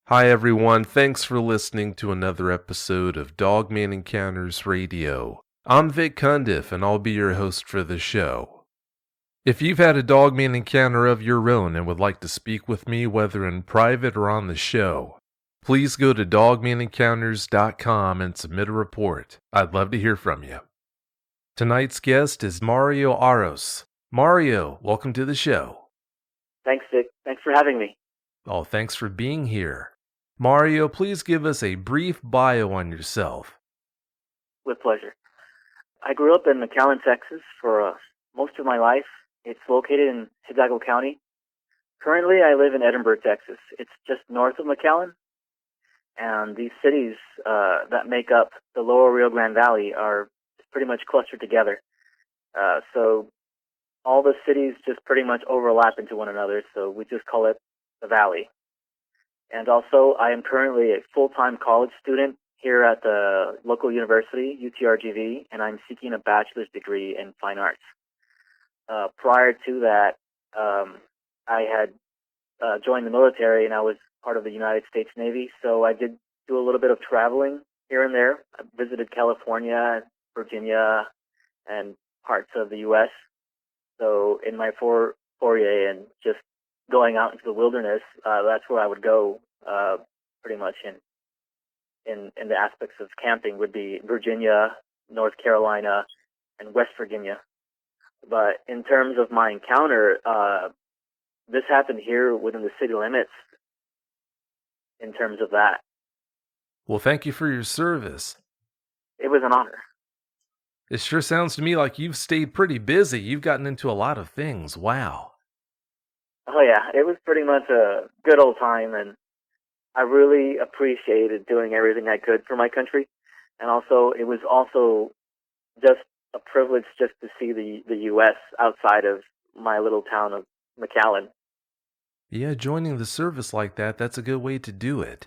Hi everyone, thanks for listening to another episode of Dogman Encounters Radio. I'm Vic Cundit and I'll be your host for the show. If you've had a Dogman encounter of your own and would like to speak with me, whether in private or on the show, please go to dogmanencounters.com and submit a report. I'd love to hear from you. Tonight's guest is Mario Aros. Mario, welcome to the show. Thanks, Vic. Thanks for having me. Oh, thanks for being here. Mario, please give us a brief bio on yourself. With pleasure. I grew up in McAllen, Texas for most of my life. It's located in Hidalgo County. Currently, I live in Edinburgh, Texas. It's just north of McAllen. And these cities that make up the lower Rio Grande Valley are pretty much clustered together. So all the cities just pretty much overlap into one another, so we just call it the Valley. And also, I am currently a full-time college student here at the local university, UTRGV, and I'm seeking a bachelor's degree in fine arts. Prior to that, I had joined the military, and I was part of the United States Navy, so I did do a little bit of traveling here and there. I visited California, Virginia, and parts of the U.S. So in my foray and just going out into the wilderness, that's where I would go pretty much in the aspects of camping would be Virginia, North Carolina, and West Virginia. But in terms of my encounter, this happened here within the city limits in terms of that. Well, thank you for your service. It was an honor. It sure sounds to me like you've stayed pretty busy. You've gotten into a lot of things. Wow. Oh yeah, it was pretty much a good old time, and I really appreciated doing everything I could for my country. And also, it was also just a privilege just to see the U.S. outside of my little town of McAllen. Yeah, joining the service like that's a good way to do it.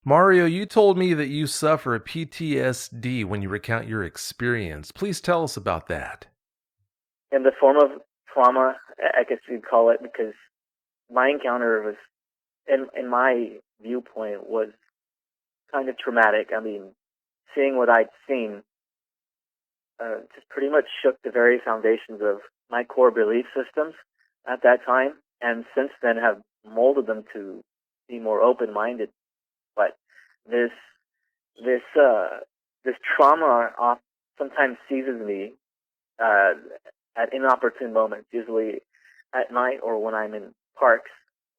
Mario, you told me that you suffer a P.T.S.D. when you recount your experience. Please tell us about that. In the form of trauma, I guess you'd call it, because my encounter was, in my viewpoint, was kind of traumatic. I mean, seeing what I'd seen just pretty much shook the very foundations of my core belief systems at that time, and since then have molded them to be more open-minded. But this trauma sometimes seizes me at inopportune moments, usually at night or when I'm in parks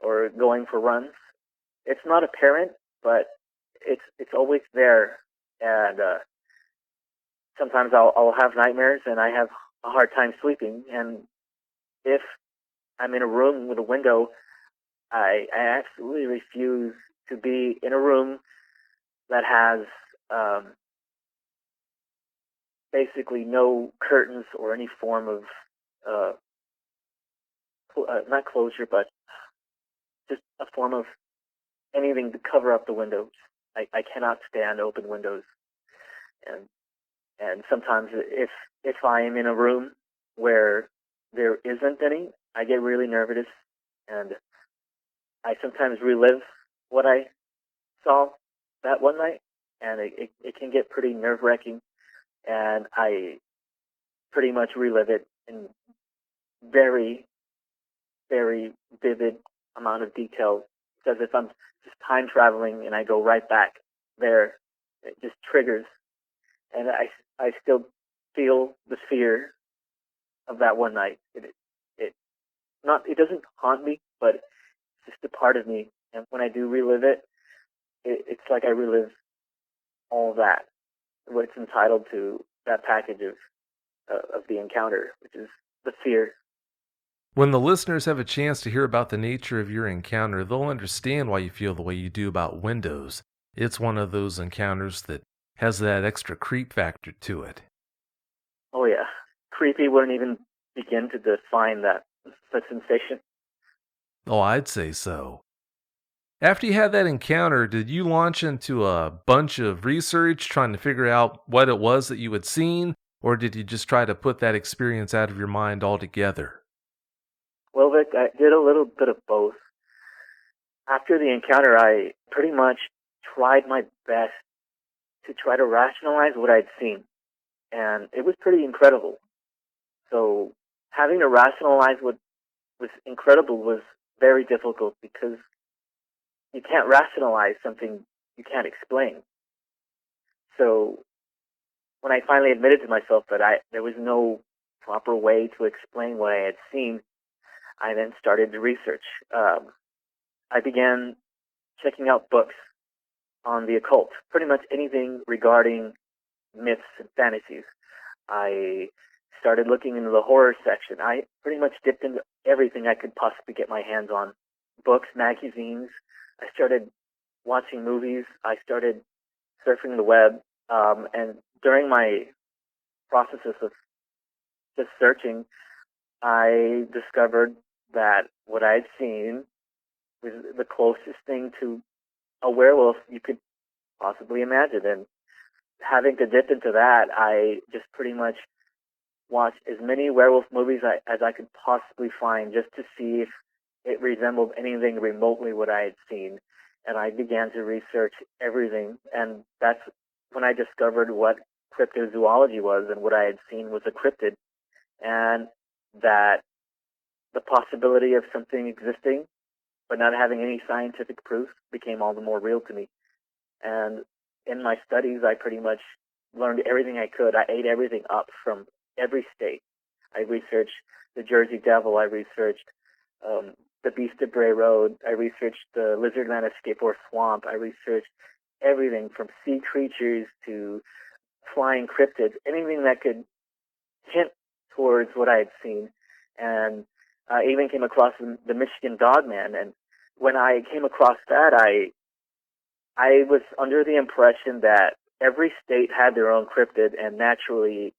or going for runs. It's not apparent, but it's always there, and sometimes I'll have nightmares and I have a hard time sleeping. And if I'm in a room with a window, I absolutely refuse to be in a room that has basically no curtains or any form of not closure, but just a form of anything to cover up the windows. I cannot stand open windows, and sometimes if I am in a room where there isn't any, I get really nervous, and I sometimes relive what I saw that one night, and it can get pretty nerve-wracking, and I pretty much relive it in very, very vivid amount of detail, because if I'm just time traveling and I go right back there, it just triggers, and I still feel the fear of that one night. It doesn't haunt me, but it's just a part of me, and when I do relive it, it's like I relive all that, what's entitled to that package of the encounter, which is the fear. When the listeners have a chance to hear about the nature of your encounter, they'll understand why you feel the way you do about windows. It's one of those encounters that has that extra creep factor to it. Oh yeah, creepy wouldn't even begin to define that sensation. Oh, I'd say so. After you had that encounter, did you launch into a bunch of research trying to figure out what it was that you had seen, or did you just try to put that experience out of your mind altogether? Well, Vic, I did a little bit of both. After the encounter, I pretty much tried my best to try to rationalize what I'd seen, and it was pretty incredible. So having to rationalize what was incredible was very difficult because you can't rationalize something you can't explain. So when I finally admitted to myself that there was no proper way to explain what I had seen, I then started to research. I began checking out books on the occult, pretty much anything regarding myths and fantasies. I started looking into the horror section. I pretty much dipped into everything I could possibly get my hands on. Books, magazines. I started watching movies. I started surfing the web. And during my processes of just searching, I discovered that what I had seen was the closest thing to a werewolf you could possibly imagine. And having to dip into that, I just pretty much watched as many werewolf movies as I could possibly find just to see if it resembled anything remotely what I had seen. And I began to research everything, and that's when I discovered what cryptozoology was and what I had seen was a cryptid, and that the possibility of something existing but not having any scientific proof became all the more real to me. And in my studies, I pretty much learned everything I could. I ate everything up from every state. I researched the Jersey Devil. I researched the Beast of Bray Road. I researched the Lizardman Escape or Swamp. I researched everything from sea creatures to flying cryptids, anything that could hint towards what I had seen. And I even came across the Michigan Dogman. And when I came across that, I was under the impression that every state had their own cryptid, and naturally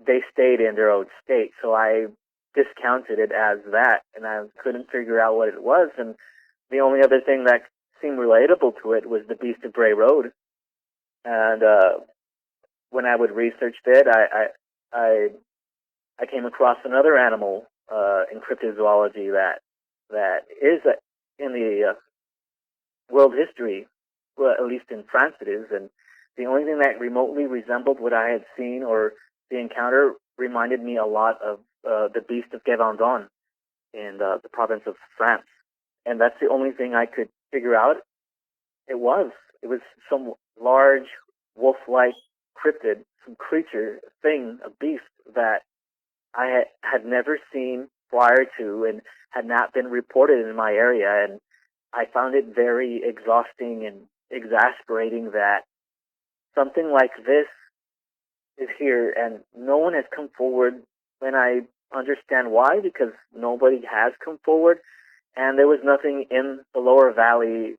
they stayed in their own state. So I discounted it as that, and I couldn't figure out what it was. And the only other thing that seemed relatable to it was the Beast of Bray Road. And when I would research it, I came across another animal in cryptozoology that is in the world history, well, at least in France it is, and the only thing that remotely resembled what I had seen or the encounter reminded me a lot of the Beast of Gévaudan in the province of France. And that's the only thing I could figure out. It was some large wolf-like cryptid, some creature, thing, a beast that I had never seen prior to and had not been reported in my area. And I found it very exhausting and exasperating that something like this is here and no one has come forward. And I understand why, because nobody has come forward, and there was nothing in the lower valley,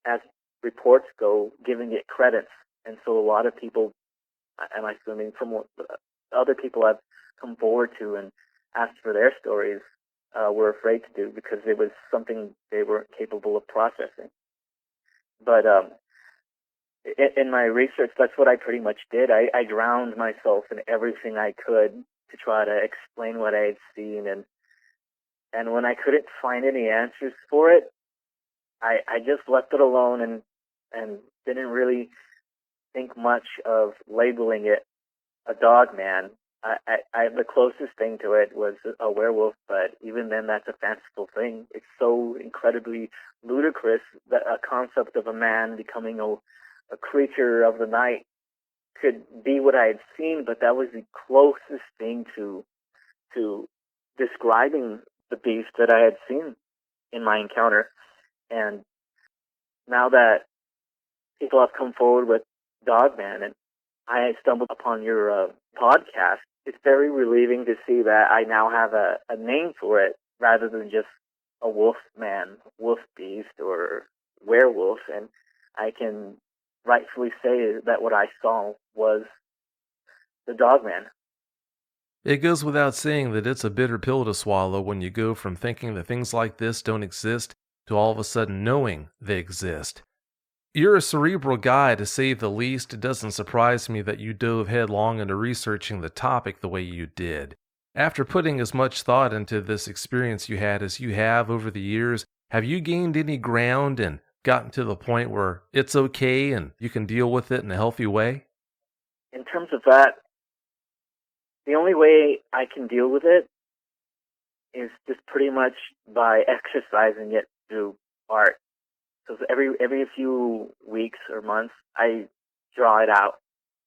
as reports go, giving it credence. And so a lot of people, I'm assuming from what other people have come forward to and asked for their stories, were afraid to do because it was something they weren't capable of processing. But in my research, that's what I pretty much did. I drowned myself in everything I could to try to explain what I had seen, and when I couldn't find any answers for it, I just left it alone and didn't really think much of labeling it a dog man. The closest thing to it was a werewolf, but even then, that's a fanciful thing. It's so incredibly ludicrous that a concept of a man becoming a creature of the night could be what I had seen, but that was the closest thing to describing the beast that I had seen in my encounter. And now that people have come forward with Dogman, and I stumbled upon your podcast, it's very relieving to see that I now have a name for it rather than just a wolf man, wolf beast, or werewolf, and I can rightfully say that what I saw was the Dogman. It goes without saying that it's a bitter pill to swallow when you go from thinking that things like this don't exist to all of a sudden knowing they exist. You're a cerebral guy, to say the least. It doesn't surprise me that you dove headlong into researching the topic the way you did. After putting as much thought into this experience you had as you have over the years, Have you gained any ground and gotten to the point where it's okay and you can deal with it in a healthy way? In terms of that, the only way I can deal with it is just pretty much by exercising it through art. So every few weeks or months, I draw it out.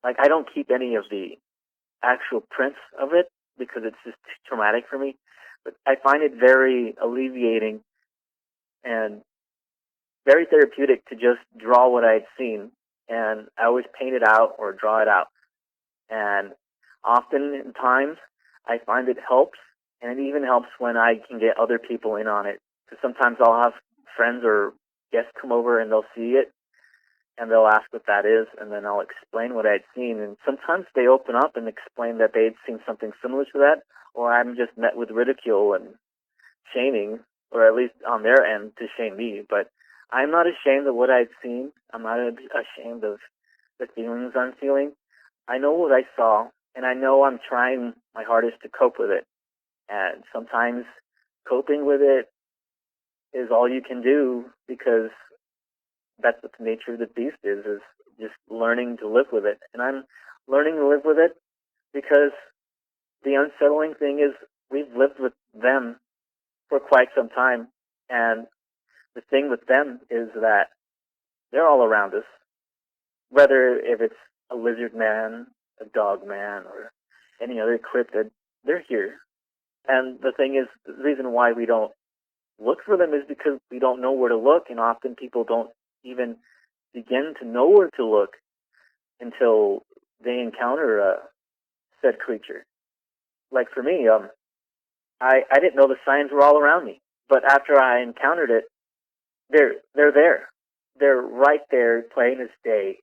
Like, I don't keep any of the actual prints of it because it's just too traumatic for me. But I find it very alleviating and very therapeutic to just draw what I'd seen. And I always paint it out or draw it out. And often times, I find it helps. And it even helps when I can get other people in on it. Because sometimes I'll have friends or guests come over and they'll see it and they'll ask what that is, and then I'll explain what I'd seen. And sometimes they open up and explain that they'd seen something similar to that, or I'm just met with ridicule and shaming, or at least on their end to shame me. But I'm not ashamed of what I'd seen. I'm not ashamed of the feelings I'm feeling. I know what I saw, and I know I'm trying my hardest to cope with it. And sometimes coping with it is all you can do, because that's what the nature of the beast is just learning to live with it. And I'm learning to live with it because the unsettling thing is we've lived with them for quite some time. And the thing with them is that they're all around us, whether if it's a lizard man, a dog man, or any other cryptid, they're here. And the thing is, the reason why we don't look for them is because we don't know where to look, and often people don't even begin to know where to look until they encounter said creature. Like for me, I didn't know the signs were all around me, but after I encountered it, they're there. They're right there, plain as day.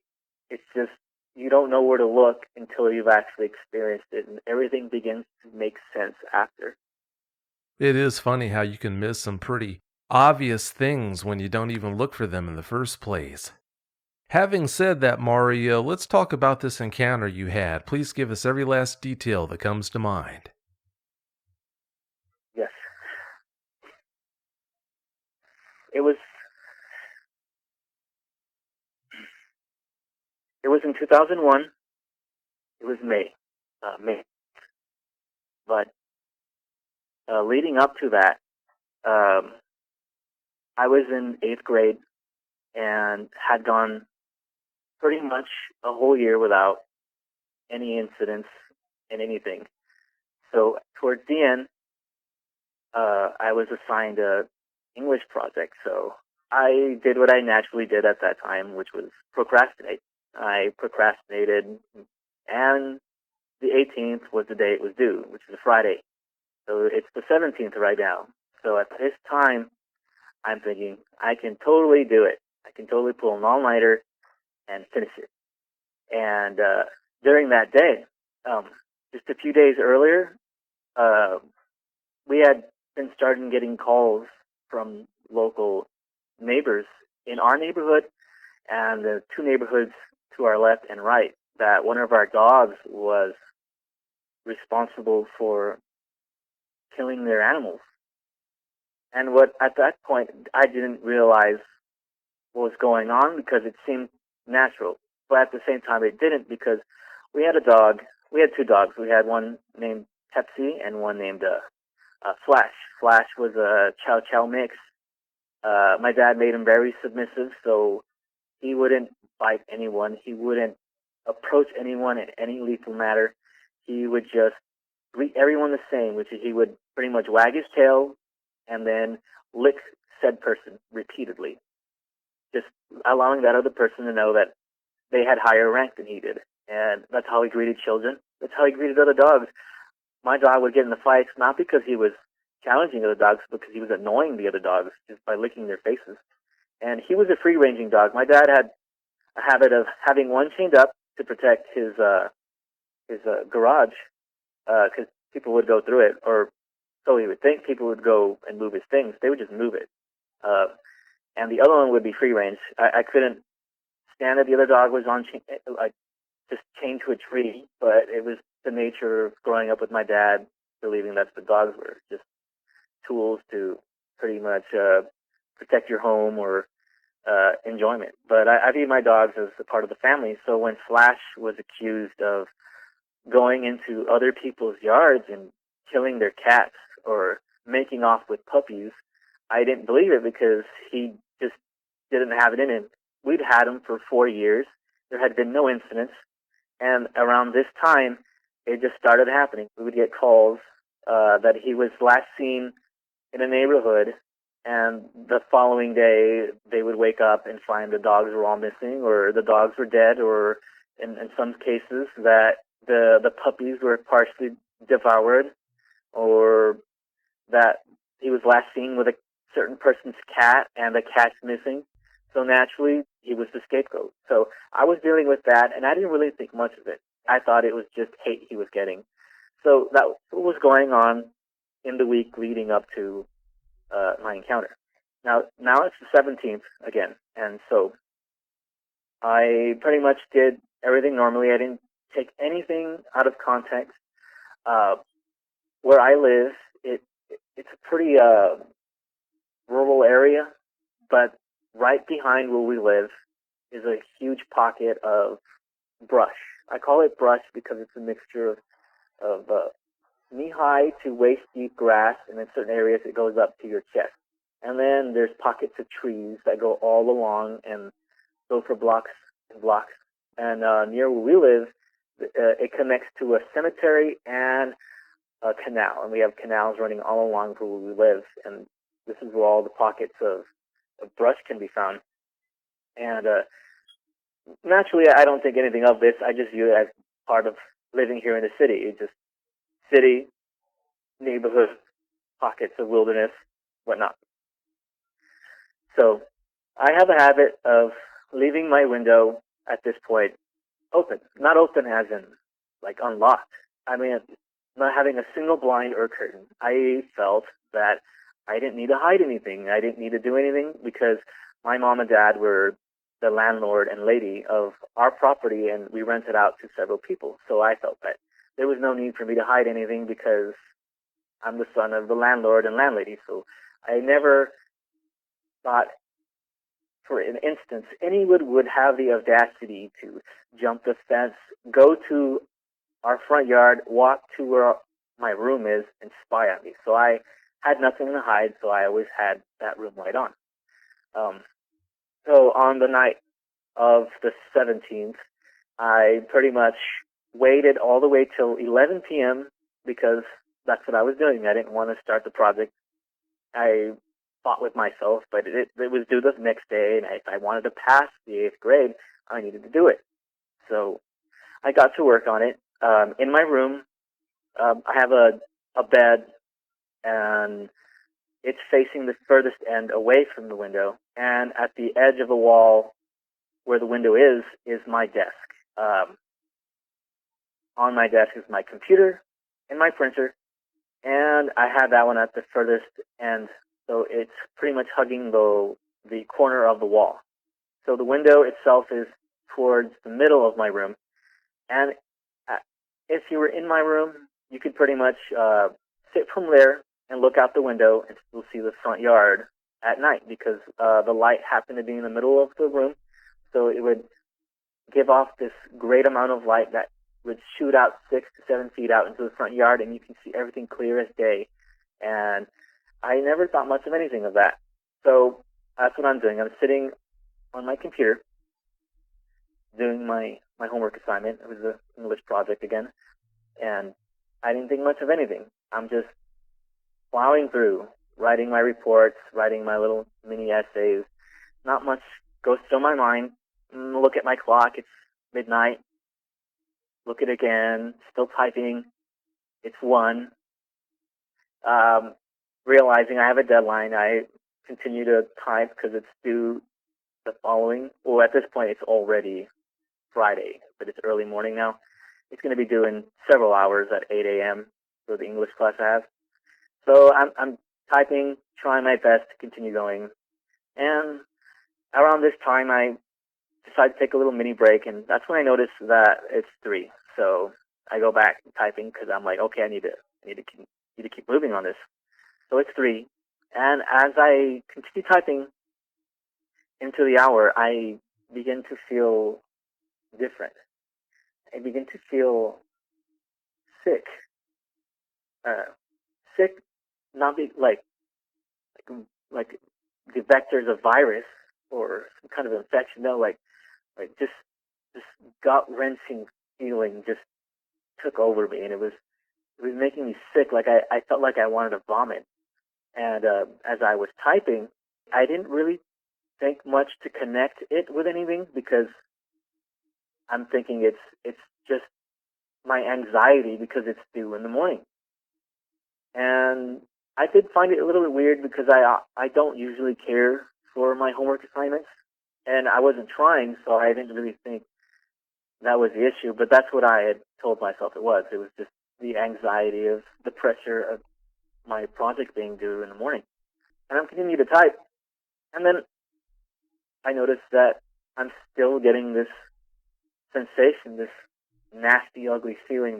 It's just you don't know where to look until you've actually experienced it, and everything begins to make sense after. It is funny how you can miss some pretty obvious things when you don't even look for them in the first place. Having said that, Mario, let's talk about this encounter you had. Please give us every last detail that comes to mind. Yes. It was in 2001. It was May. May. But leading up to that, I was in 8th grade and had gone pretty much a whole year without any incidents in anything. So towards the end, I was assigned a English project. So I did what I naturally did at that time, which was procrastinate. I procrastinated, and the 18th was the day it was due, which is a Friday. So it's the 17th right now. So at this time, I'm thinking, I can totally do it. I can totally pull an all-nighter and finish it. And during that day, just a few days earlier, we had been starting getting calls from local neighbors in our neighborhood and the two neighborhoods to our left and right that one of our dogs was responsible for killing their animals. And what at that point I didn't realize what was going on because it seemed natural. But at the same time it didn't, because we had a dog. We had two dogs. We had one named Pepsi and one named Flash. Flash was a Chow Chow mix. My dad made him very submissive, so he wouldn't bite anyone. He wouldn't approach anyone in any lethal manner. He would just greet everyone the same, which is he would pretty much wag his tail and then lick said person repeatedly, just allowing that other person to know that they had higher rank than he did. And that's how he greeted children. That's how he greeted other dogs. My dog would get in the fights not because he was challenging other dogs, but because he was annoying the other dogs just by licking their faces. And he was a free-ranging dog. My dad had a habit of having one chained up to protect his garage, because people would go through it, or so he would think. People would go and move his things. They would just move it. And the other one would be free range. I couldn't stand that the other dog was on like just chained to a tree, but it was the nature of growing up with my dad, believing that the dogs were just tools to pretty much protect your home or enjoyment. But I view my dogs as a part of the family. So when Flash was accused of going into other people's yards and killing their cats or making off with puppies, I didn't believe it because he just didn't have it in him. We'd had him for 4 years. There had been no incidents. And around this time, it just started happening. We would get calls that he was last seen in a neighborhood, and the following day they would wake up and find the dogs were all missing, or the dogs were dead, or in some cases that the puppies were partially devoured, or that he was last seen with a certain person's cat and the cat's missing. So naturally, he was the scapegoat. So I was dealing with that, and I didn't really think much of it. I thought it was just hate he was getting. So that was going on in the week leading up to my encounter. Now it's the 17th again, and so I pretty much did everything normally. I didn't take anything out of context. Where I live, it's a pretty rural area, but right behind where we live is a huge pocket of brush. I call it brush because it's a mixture of knee-high to waist-deep grass, and in certain areas it goes up to your chest. And then there's pockets of trees that go all along and go for blocks and blocks. And near where we live, it connects to a cemetery and a canal. And we have canals running all along where we live. And this is where all the pockets of brush can be found. And naturally, I don't think anything of this. I just view it as part of living here in the city. It's just city, neighborhood, pockets of wilderness, whatnot. So I have a habit of leaving my window at this point open. Not open as in, like, unlocked. I mean, not having a single blind or curtain. I felt that I didn't need to hide anything. I didn't need to do anything because my mom and dad were the landlord and lady of our property, and we rented out to several people. So I felt that there was no need for me to hide anything because I'm the son of the landlord and landlady. So I never thought, for an instance, anyone would have the audacity to jump the fence, go to our front yard, walk to where my room is, and spy on me. So I had nothing to hide, so I always had that room light on. So on the night of the 17th, I pretty much waited all the way till 11 p.m. because that's what I was doing. I didn't want to start the project. I fought with myself, but it was due the next day, and if I wanted to pass the 8th grade, I needed to do it. So I got to work on it. In my room, I have a bed, and it's facing the furthest end away from the window, and at the edge of the wall where the window is my desk. On my desk is my computer and my printer, and I have that one at the furthest end, so it's pretty much hugging the corner of the wall. So the window itself is towards the middle of my room, and if you were in my room, you could pretty much sit from there and look out the window and still see the front yard at night because the light happened to be in the middle of the room, so it would give off this great amount of light that would shoot out 6 to 7 feet out into the front yard, and you can see everything clear as day. And I never thought much of anything of that. So that's what I'm doing. I'm sitting on my computer doing my homework assignment. It was an English project again, and I didn't think much of anything. I'm just plowing through, writing my reports, writing my little mini essays. Not much goes through my mind. Look at my clock. It's midnight. Look at it again. Still typing. It's 1. Realizing I have a deadline, I continue to type because it's due the following. Well, at this point, it's already Friday, but it's early morning now. It's going to be due in several hours at 8 a.m. for the English class I have. So I'm typing, trying my best to continue going. And around this time, I decided to take a little mini break, and that's when I noticed that it's 3. So I go back typing because I'm like, okay, I need to keep moving on this. So it's 3. And as I continue typing into the hour, I begin to feel different. I begin to feel sick. Sick, not be like the vectors of virus or some kind of infection. No, like just this gut wrenching feeling just took over me, and it was making me sick. Like I felt like I wanted to vomit. And as I was typing, I didn't really think much to connect it with anything because I'm thinking it's just my anxiety because it's due in the morning. And I did find it a little bit weird because I don't usually care for my homework assignments, and I wasn't trying, so I didn't really think that was the issue. But that's what I had told myself it was. It was just the anxiety of the pressure of my project being due in the morning. And I'm continuing to type, and then I noticed that I'm still getting this sensation, this nasty, ugly feeling.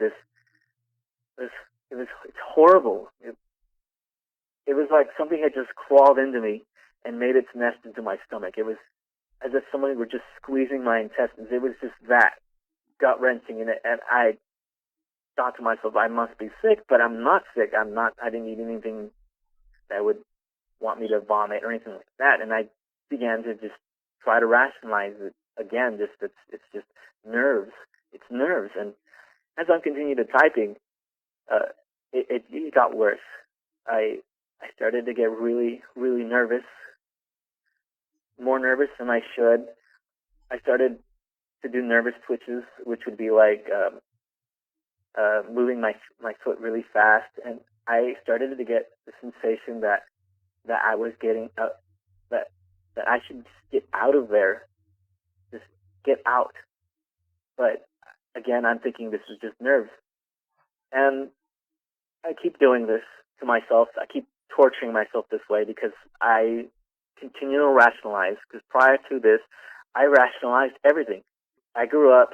It's horrible. It was like something had just crawled into me and made its nest into my stomach. It was as if somebody were just squeezing my intestines. It was just that gut wrenching, and I thought to myself, I must be sick, but I'm not sick. I'm not. I didn't eat anything that would want me to vomit or anything like that. And I began to just try to rationalize it again. It's just nerves. It's nerves. And as I continued to typing, it got worse. I started to get really, really nervous, more nervous than I should. I started to do nervous twitches, which would be like moving my foot really fast, and I started to get the sensation that I was getting that I should just get out of there, just get out. But again, I'm thinking this is just nerves, and I keep doing this to myself. I keep torturing myself this way because I continue to rationalize. Because prior to this, I rationalized everything. I grew up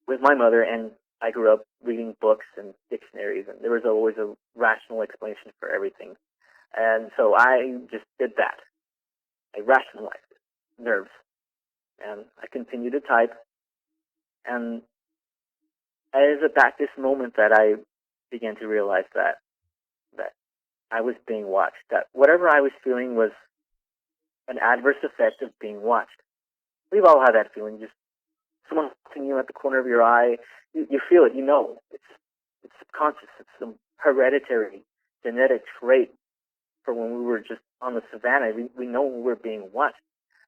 with my mother, and I grew up reading books and dictionaries, and there was always a rational explanation for everything. And so I just did that. I rationalized it, nerves. And I continued to type. And it was at this moment that I began to realize that I was being watched, that whatever I was feeling was an adverse effect of being watched. We've all had that feeling, just someone watching you at the corner of your eye. You feel it, you know. It's subconscious. It's some hereditary genetic trait for when we were just on the savannah. We know we were being watched.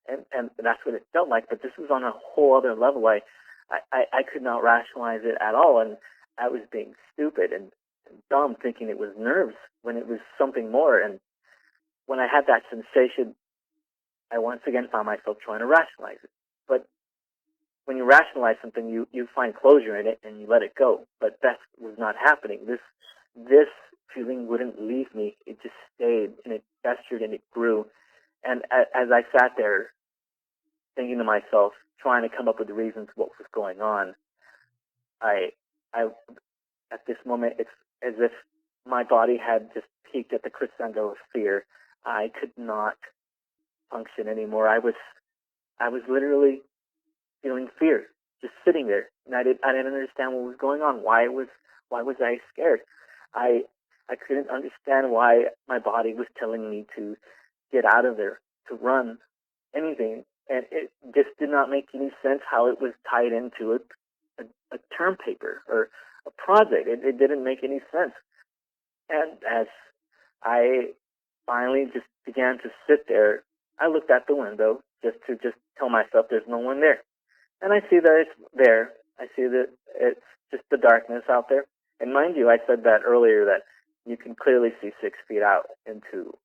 And that's what it felt like. But this was on a whole other level. I could not rationalize it at all. And I was being stupid and dumb, thinking it was nerves when it was something more. And when I had that sensation, I once again found myself trying to rationalize it. But when you rationalize something, you find closure in it and you let it go. But that was not happening. This feeling wouldn't leave me. It just stayed, and it festered and it grew. And as I sat there thinking to myself, trying to come up with the reasons what was going on, I at this moment, it's as if my body had just peaked at the crescendo of fear. I could not function anymore. I was literally feeling fear, just sitting there, and I didn't understand what was going on. Why was I scared? I couldn't understand why my body was telling me to get out of there, to run, anything, and it just did not make any sense how it was tied into a term paper or a project. It didn't make any sense. And as I finally just began to sit there, I looked at the window just to tell myself there's no one there. And I see that it's there. I see that it's just the darkness out there. And mind you, I said that earlier, that you can clearly see 6 feet out into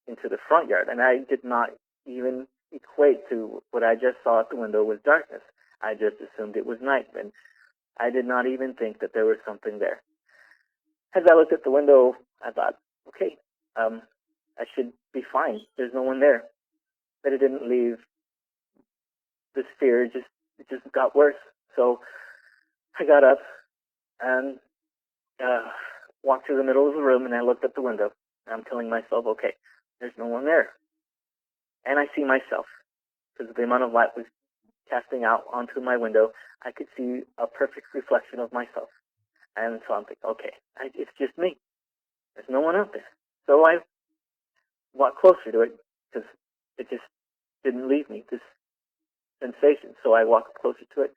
the front yard. And I did not even equate to what I just saw at the window was darkness. I just assumed it was night. And I did not even think that there was something there. As I looked at the window, I thought, okay, I should be fine. There's no one there. But it didn't leave. This fear just got worse. So I got up and walked to the middle of the room, and I looked at the window. And I'm telling myself, okay, there's no one there. And I see myself, because the amount of light was casting out onto my window. I could see a perfect reflection of myself. And so I'm thinking, okay, it's just me. There's no one out there. So I walked closer to it, because it just didn't leave me, this sensation. So I walked closer to it.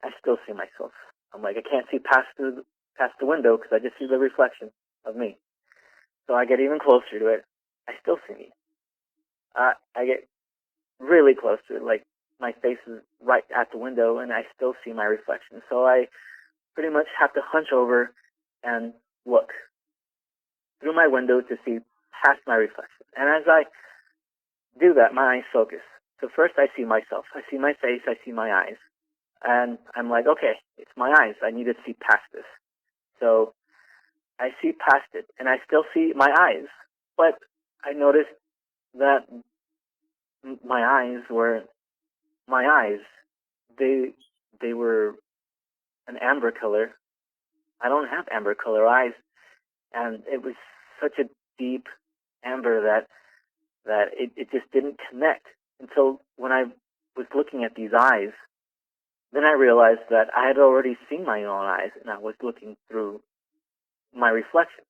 I still see myself. I'm like, I can't see past the window, because I just see the reflection of me. So I get even closer to it. I still see me. I get really close to it, like my face is right at the window, and I still see my reflection. So I pretty much have to hunch over and look through my window to see past my reflection. And as I do that, my eyes focus. So first I see myself. I see my face. I see my eyes. And I'm like, okay, it's my eyes. I need to see past this. So I see past it, and I still see my eyes. But I noticed that my eyes were my eyes. They were an amber color. I don't have amber color eyes, and it was such a deep amber that it just didn't connect until when I was looking at these eyes. Then I realized that I had already seen my own eyes, and I was looking through my reflection.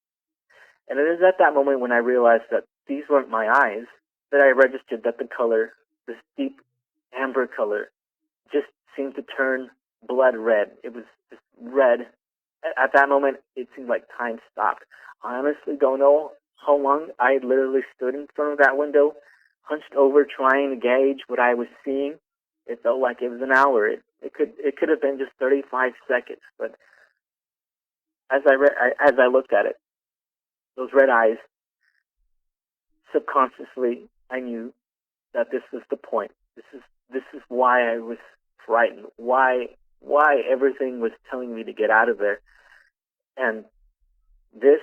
And it is at that moment when I realized that these weren't my eyes that I registered that the color, this deep amber color, just seemed to turn blood red. It was just red. At that moment, it seemed like time stopped. I honestly don't know how long I literally stood in front of that window, hunched over, trying to gauge what I was seeing. It felt like it was an hour. It could have been just 35 seconds. But as I looked at it, those red eyes, subconsciously, I knew that this was the point. This is why I was frightened. Why everything was telling me to get out of there. And this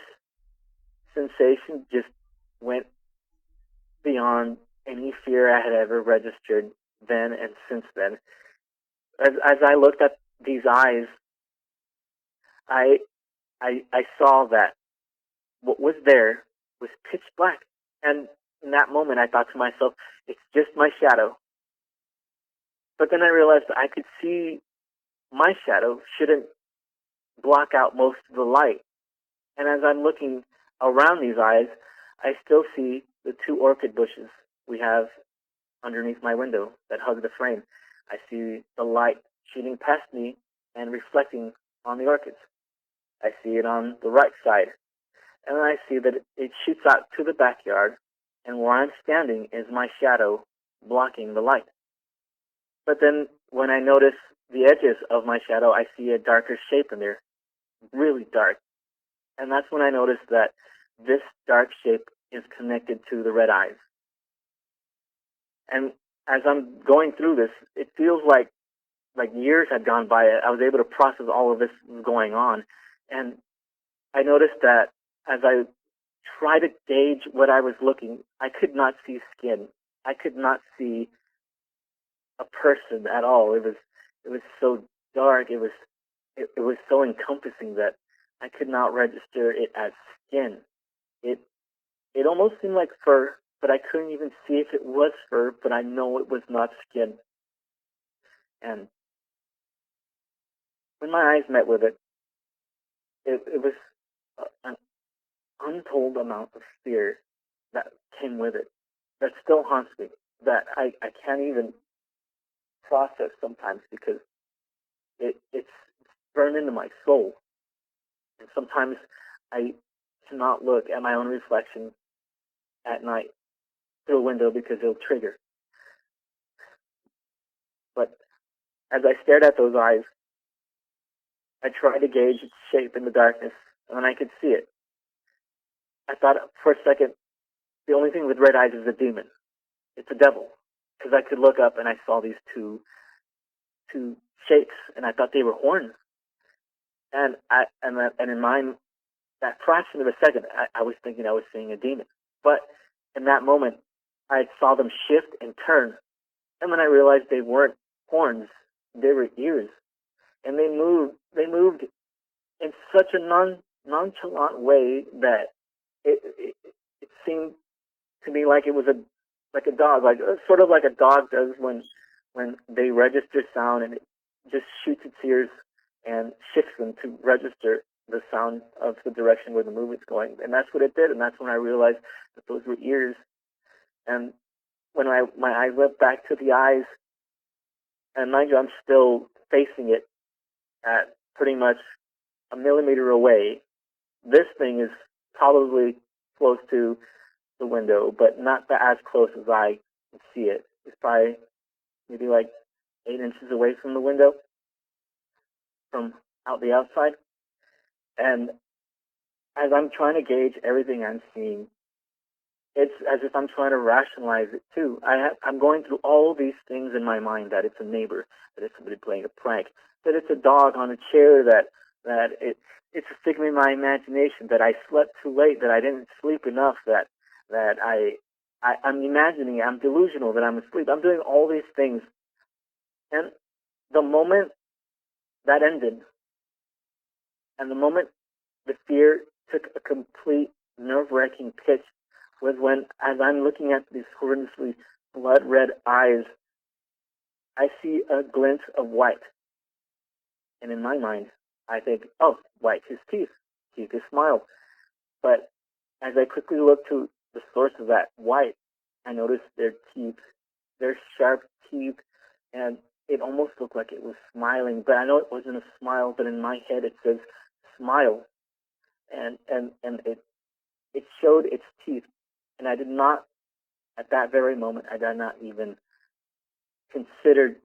sensation just went beyond any fear I had ever registered then and since then. As I looked at these eyes, I saw that what was there was pitch black. And in that moment, I thought to myself, it's just my shadow. But then I realized I could see my shadow shouldn't block out most of the light. And as I'm looking around these eyes, I still see the two orchid bushes we have underneath my window that hug the frame. I see the light shooting past me and reflecting on the orchids. I see it on the right side. And then I see that it shoots out to the backyard, and where I'm standing is my shadow blocking the light. But then when I notice the edges of my shadow, I see a darker shape in there, really dark. And that's when I noticed that this dark shape is connected to the red eyes. And as I'm going through this, it feels like years had gone by. I was able to process all of this going on. And I noticed that as I tried to gauge what I was looking, I could not see skin. I could not see a person at all. It was so dark. It was so encompassing that I could not register it as skin. It almost seemed like fur, but I couldn't even see if it was fur, but I know it was not skin. And when my eyes met with it, it was an untold amount of fear that came with it that still haunts me, that I can't even process sometimes because it's burned into my soul. And sometimes I cannot look at my own reflection at night through a window because it'll trigger. But as I stared at those eyes, I tried to gauge its shape in the darkness, and then I could see it. I thought for a second, the only thing with red eyes is a demon. It's a devil. Because I could look up and I saw these two shapes, and I thought they were horns. And in mine, that fraction of a second, I was thinking I was seeing a demon. But in that moment, I saw them shift and turn, and then I realized they weren't horns; they were ears, and they moved. They moved in such a nonchalant way that seemed to me like it was like a dog, sort of like a dog does when they register sound, and it just shoots its ears and shifts them to register the sound of the direction where the movement's going. And that's what it did, and that's when I realized that those were ears. And when my eyes went back to the eyes, and mind you, I'm still facing it at pretty much a millimeter away. This thing is probably close to the window, but not as close as I can see it. It's probably maybe like 8 inches away from the window, from out the outside. And as I'm trying to gauge everything I'm seeing, it's as if I'm trying to rationalize it too. I'm going through all these things in my mind, that it's a neighbor, that it's somebody playing a prank, that it's a dog on a chair, that it's a figment of my imagination, that I slept too late, that I didn't sleep enough, that I'm imagining, I'm delusional, that I'm asleep. I'm doing all these things. And the moment that ended, and the moment the fear took a complete nerve-wracking pitch, was when, as I'm looking at these horrendously blood-red eyes, I see a glint of white. And in my mind, I think, oh, white, his teeth, his smile. But as I quickly look to the source of that white, I noticed their teeth, their sharp teeth, and it almost looked like it was smiling. But I know it wasn't a smile, but in my head it says smile. And it showed its teeth. And I did not, at that very moment, I did not even consider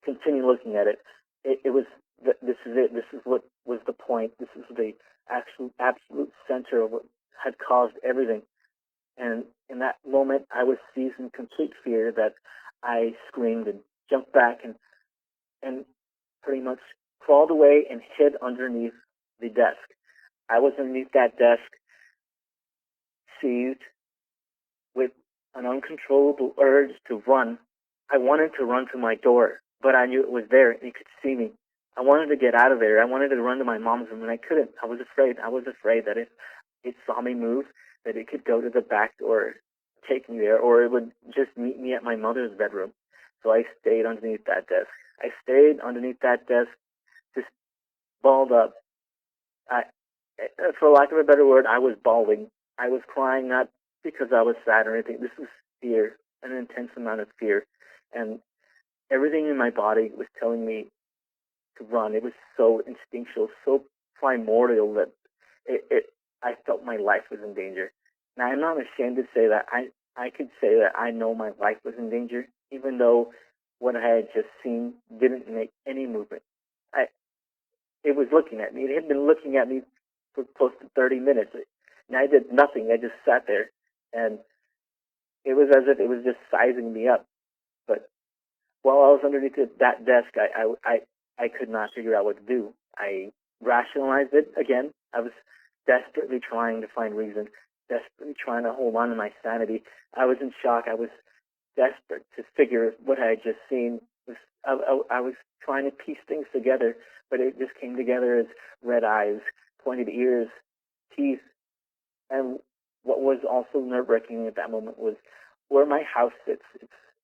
continue looking at it. It was, this is it. This is what was the point. This is the absolute center of what had caused everything. And in that moment, I was seized in complete fear that I screamed and jumped back and pretty much crawled away and hid underneath the desk. I was underneath that desk, seized with an uncontrollable urge to run. I wanted to run to my door, but I knew it was there and it could see me. I wanted to get out of there. I wanted to run to my mom's room, and I couldn't. I was afraid. I was afraid that if it saw me move, that it could go to the back door, take me there, or it would just meet me at my mother's bedroom. So I stayed underneath that desk. I stayed underneath that desk, just balled up. For lack of a better word, I was bawling. I was crying, not because I was sad or anything. This was fear, an intense amount of fear. And everything in my body was telling me to run. It was so instinctual, so primordial that I felt my life was in danger. Now, I'm not ashamed to say that. I could say that I know my life was in danger, even though what I had just seen didn't make any movement. It was looking at me. It had been looking at me for close to 30 minutes. And I did nothing. I just sat there. And it was as if it was just sizing me up. But while I was underneath that desk, I could not figure out what to do. I rationalized it again. I was desperately trying to find reason, desperately trying to hold on to my sanity. I was in shock. I was desperate to figure what I had just seen. I was trying to piece things together, but it just came together as red eyes, pointed ears, teeth. And what was also nerve-wracking at that moment was where my house sits.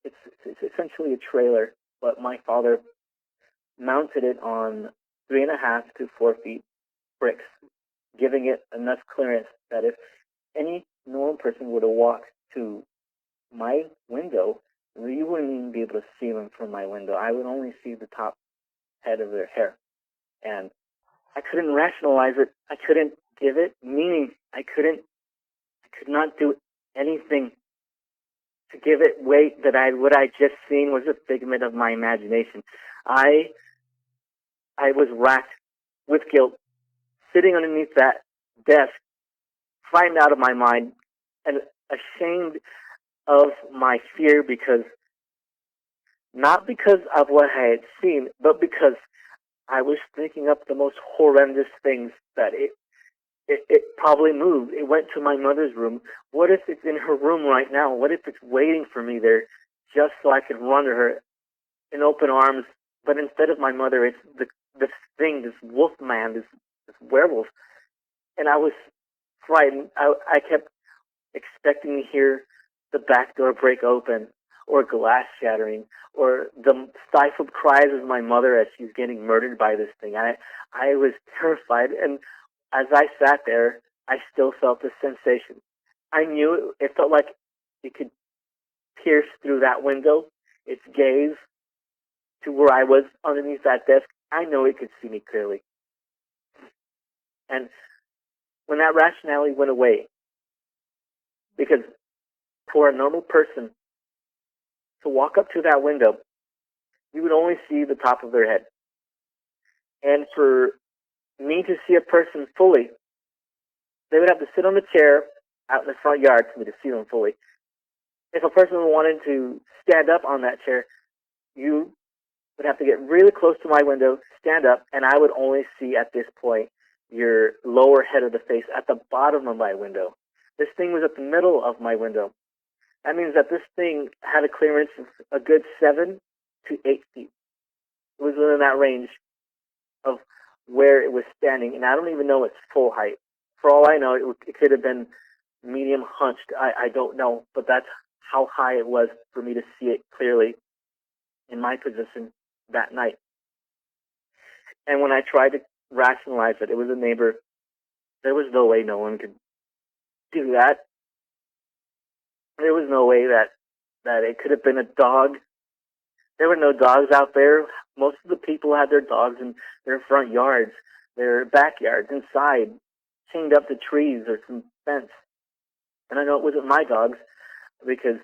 It's essentially a trailer, but my father mounted it on 3.5 to 4 feet bricks, giving it enough clearance that if any normal person were to walk to my window, you wouldn't even be able to see them from my window. I would only see the top head of their hair. And I couldn't rationalize it. I couldn't give it meaning. I could not do anything to give it weight that what I just seen was a figment of my imagination. I was racked with guilt, sitting underneath that desk, frightened out of my mind, and ashamed of my fear not because of what I had seen, but because I was thinking up the most horrendous things that it probably moved. It went to my mother's room. What if it's in her room right now? What if it's waiting for me there just so I could run to her in open arms? But instead of my mother, it's this thing, this wolf man, this werewolf. And I was frightened. I kept expecting to hear the back door break open, or glass shattering, or the stifled cries of my mother as she's getting murdered by this thing. I was terrified, and as I sat there, I still felt this sensation. I knew it felt like it could pierce through that window, its gaze, to where I was underneath that desk. I know it could see me clearly. And when that rationality went away, because for a normal person to walk up to that window, you would only see the top of their head. And for me to see a person fully, they would have to sit on the chair out in the front yard for me to see them fully. If a person wanted to stand up on that chair, you would have to get really close to my window, stand up, and I would only see at this point your lower head of the face at the bottom of my window. This thing was at the middle of my window. That means that this thing had a clearance of a good 7 to 8 feet. It was within that range of where it was standing, and I don't even know its full height. For all I know, it could have been medium hunched. I don't know, but that's how high it was for me to see it clearly in my position that night. And when I tried to rationalize it was a neighbor. There was no way no one could do that. There was no way that it could have been a dog. There were no dogs out there. Most of the people had their dogs in their front yards, their backyards, inside, chained up to trees or some fence. And I know it wasn't my dogs because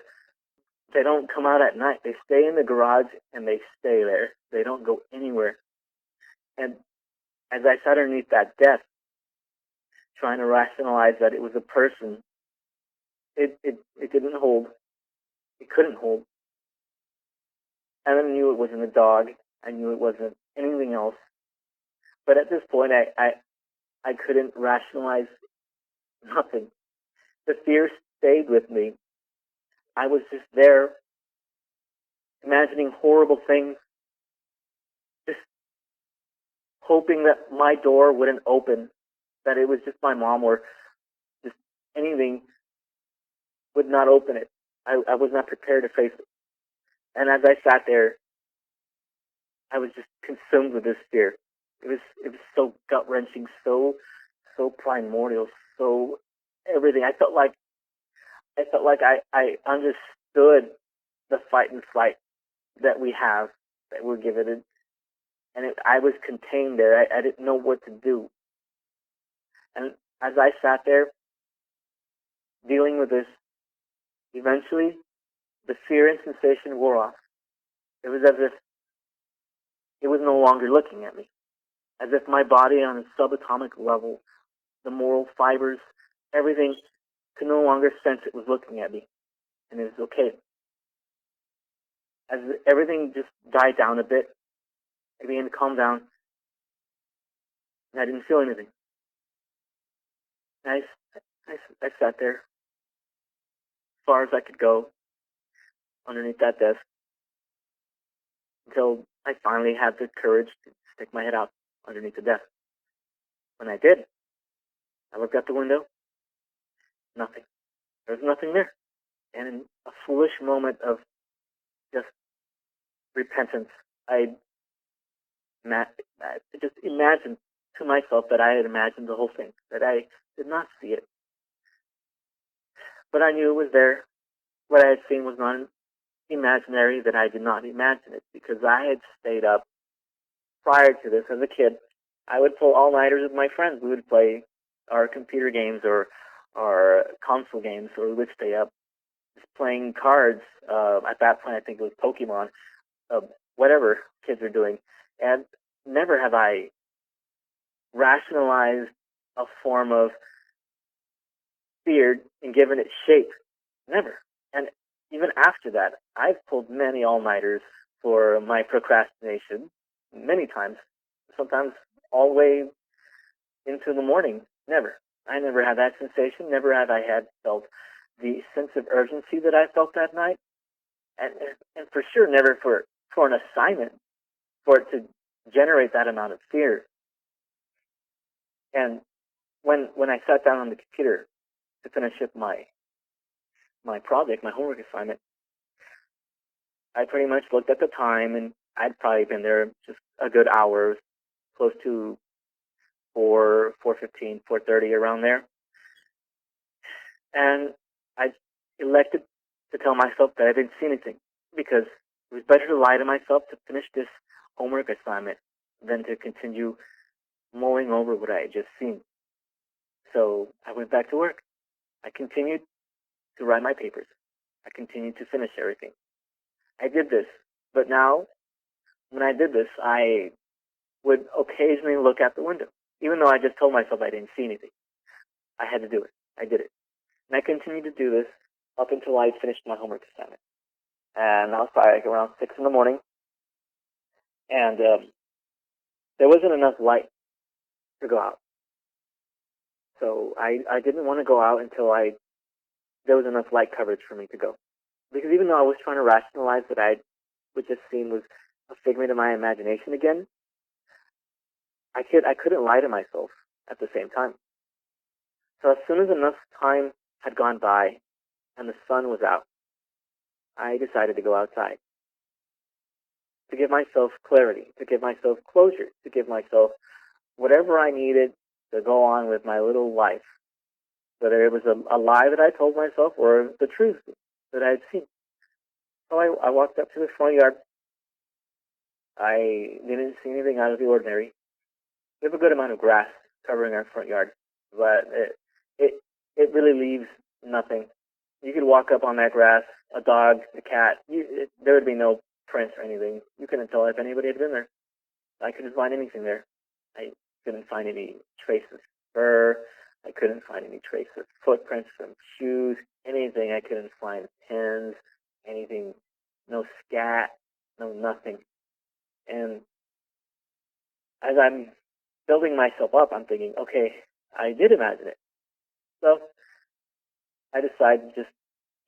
they don't come out at night. They stay in the garage and they stay there. They don't go anywhere. And as I sat underneath that desk, trying to rationalize that it was a person, it didn't hold. It couldn't hold. And I knew it wasn't a dog. I knew it wasn't anything else. But at this point, I couldn't rationalize nothing. The fear stayed with me. I was just there, imagining horrible things, just hoping that my door wouldn't open, that it was just my mom or just anything would not open it. I was not prepared to face it. And as I sat there, I was just consumed with this fear. It was so gut-wrenching, so primordial, so everything. I felt like I understood the fight and flight that we have, that we're given, and I was contained there. I didn't know what to do. And as I sat there, dealing with this, eventually, the fear and sensation wore off. It was as if it was no longer looking at me, as if my body on a subatomic level, the moral fibers, everything could no longer sense it was looking at me, and it was okay. As everything just died down a bit, I began to calm down, and I didn't feel anything. And I sat there as far as I could go underneath that desk until I finally had the courage to stick my head out underneath the desk. When I did, I looked out the window. Nothing. There was nothing there. And in a foolish moment of just repentance, I just imagined to myself that I had imagined the whole thing, that I did not see it. But I knew it was there. What I had seen was not imaginary, that I did not imagine it, because I had stayed up prior to this as a kid. I would pull all-nighters with my friends. We would play our computer games or console games, or we would stay up just playing cards. At that point, I think it was Pokemon, whatever kids are doing. And never have I rationalized a form of fear and given it shape. Never. And even after that, I've pulled many all-nighters for my procrastination, many times, sometimes all the way into the morning. Never. I never had that sensation. Never have I felt the sense of urgency that I felt that night. And for sure, never for an assignment, for it to generate that amount of fear. And when I sat down on the computer to finish up my my project, my homework assignment, I pretty much looked at the time, and I'd probably been there just a good hour, close to 4:15, 4:30, around there. And I elected to tell myself that I didn't see anything, because it was better to lie to myself to finish this homework assignment than to continue mulling over what I had just seen. So I went back to work. I continued to write my papers. I continued to finish everything. I did this, but now, when I did this, I would occasionally look out the window, even though I just told myself I didn't see anything. I had to do it. I did it. And I continued to do this up until I finished my homework assignment. And I was probably like around 6 in the morning, and there wasn't enough light to go out. So I didn't want to go out until there was enough light coverage for me to go. Because even though I was trying to rationalize that I would just seen was a figment of my imagination again, I couldn't lie to myself at the same time. So as soon as enough time had gone by and the sun was out, I decided to go outside. To give myself clarity, to give myself closure, to give myself whatever I needed to go on with my little life. Whether it was a lie that I told myself or the truth that I had seen. So I walked up to the front yard. I didn't see anything out of the ordinary. We have a good amount of grass covering our front yard, but it really leaves nothing. You could walk up on that grass, a dog, a cat. There would be no prints or anything. You couldn't tell if anybody had been there. I couldn't find anything there. I couldn't find any traces of fur. I couldn't find any trace of footprints from shoes, anything. I couldn't find pins, anything, no scat, no nothing. And as I'm building myself up, I'm thinking, okay, I did imagine it. So I decided to just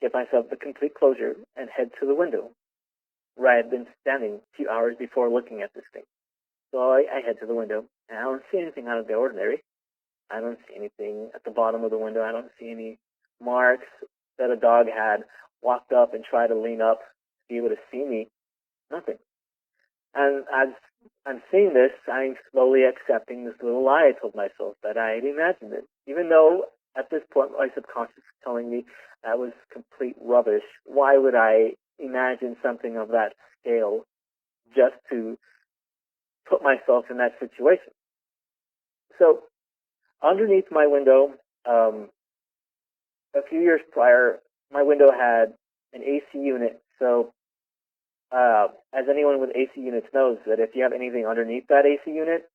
give myself the complete closure and head to the window where I had been standing a few hours before looking at this thing. So I head to the window, and I don't see anything out of the ordinary. I don't see anything at the bottom of the window. I don't see any marks that a dog had walked up and tried to lean up to be able to see me. Nothing. And as I'm seeing this, I'm slowly accepting this little lie I told myself that I had imagined it. Even though at this point my subconscious is telling me that was complete rubbish. Why would I imagine something of that scale just to put myself in that situation? So underneath my window, a few years prior, my window had an AC unit. So, as anyone with AC units knows, that if you have anything underneath that AC unit,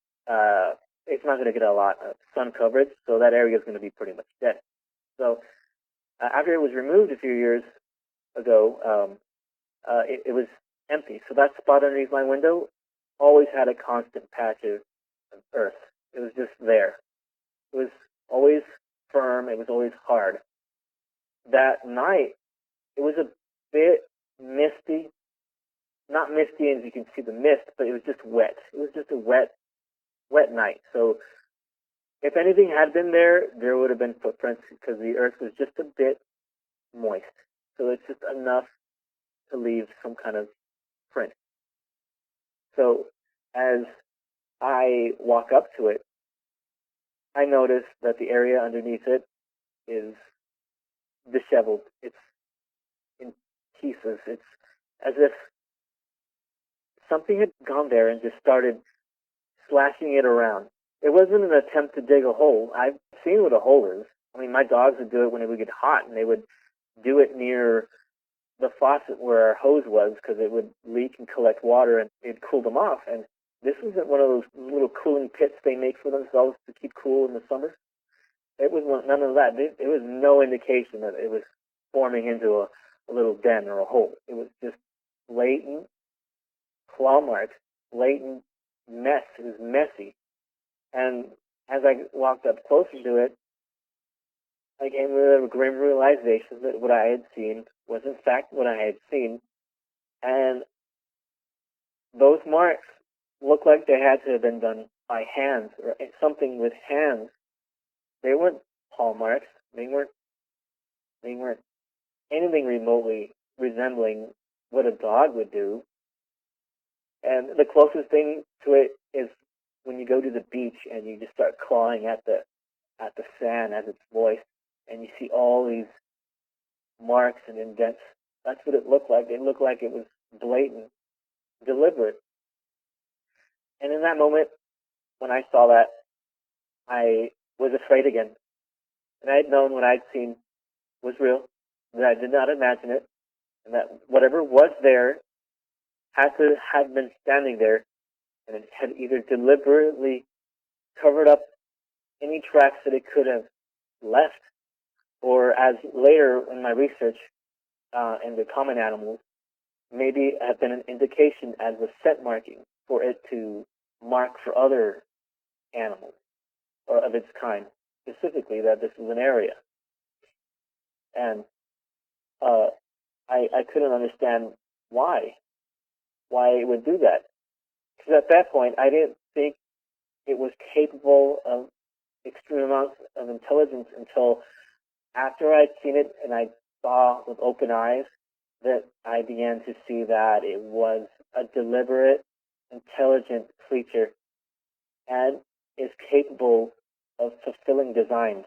it's not going to get a lot of sun coverage, so that area is going to be pretty much dead. So, after it was removed a few years ago, it was empty. So that spot underneath my window always had a constant patch of earth. It was just there. It was always firm. It was always hard. That night, it was a bit misty. Not misty as you can see the mist, but it was just wet. It was just a wet night. So if anything had been there, there would have been footprints because the earth was just a bit moist. So it's just enough to leave some kind of print. So as I walk up to it, I notice that the area underneath it is disheveled. It's in pieces. It's as if something had gone there and just started slashing it around. It wasn't an attempt to dig a hole. I've seen what a hole is. I mean, my dogs would do it when it would get hot, and they would do it near the faucet where our hose was because it would leak and collect water, and it'd cool them off. And this wasn't one of those little cooling pits they make for themselves to keep cool in the summer. It was none of that. It was no indication that it was forming into a little den or a hole. It was just blatant claw marks, blatant mess. It was messy. And as I walked up closer to it, I came to a grim realization that what I had seen was in fact what I had seen. And those marks looked like they had to have been done by hands or something with hands. They weren't paw marks. They weren't anything remotely resembling what a dog would do. And the closest thing to it is when you go to the beach and you just start clawing at the sand as it's moist, and you see all these marks and indents. That's what it looked like. It looked like it was blatant, deliberate. And in that moment, when I saw that, I was afraid again. And I had known what I'd seen was real, that I did not imagine it, and that whatever was there had to have been standing there, and it had either deliberately covered up any tracks that it could have left, or as later in my research in the common animals, maybe have been an indication as a scent marking for it to mark for other animals or of its kind, specifically that this is an area. And I couldn't understand why it would do that. Because at that point, I didn't think it was capable of extreme amounts of intelligence until after I'd seen it and I saw with open eyes that I began to see that it was a deliberate, intelligent creature and is capable of fulfilling designs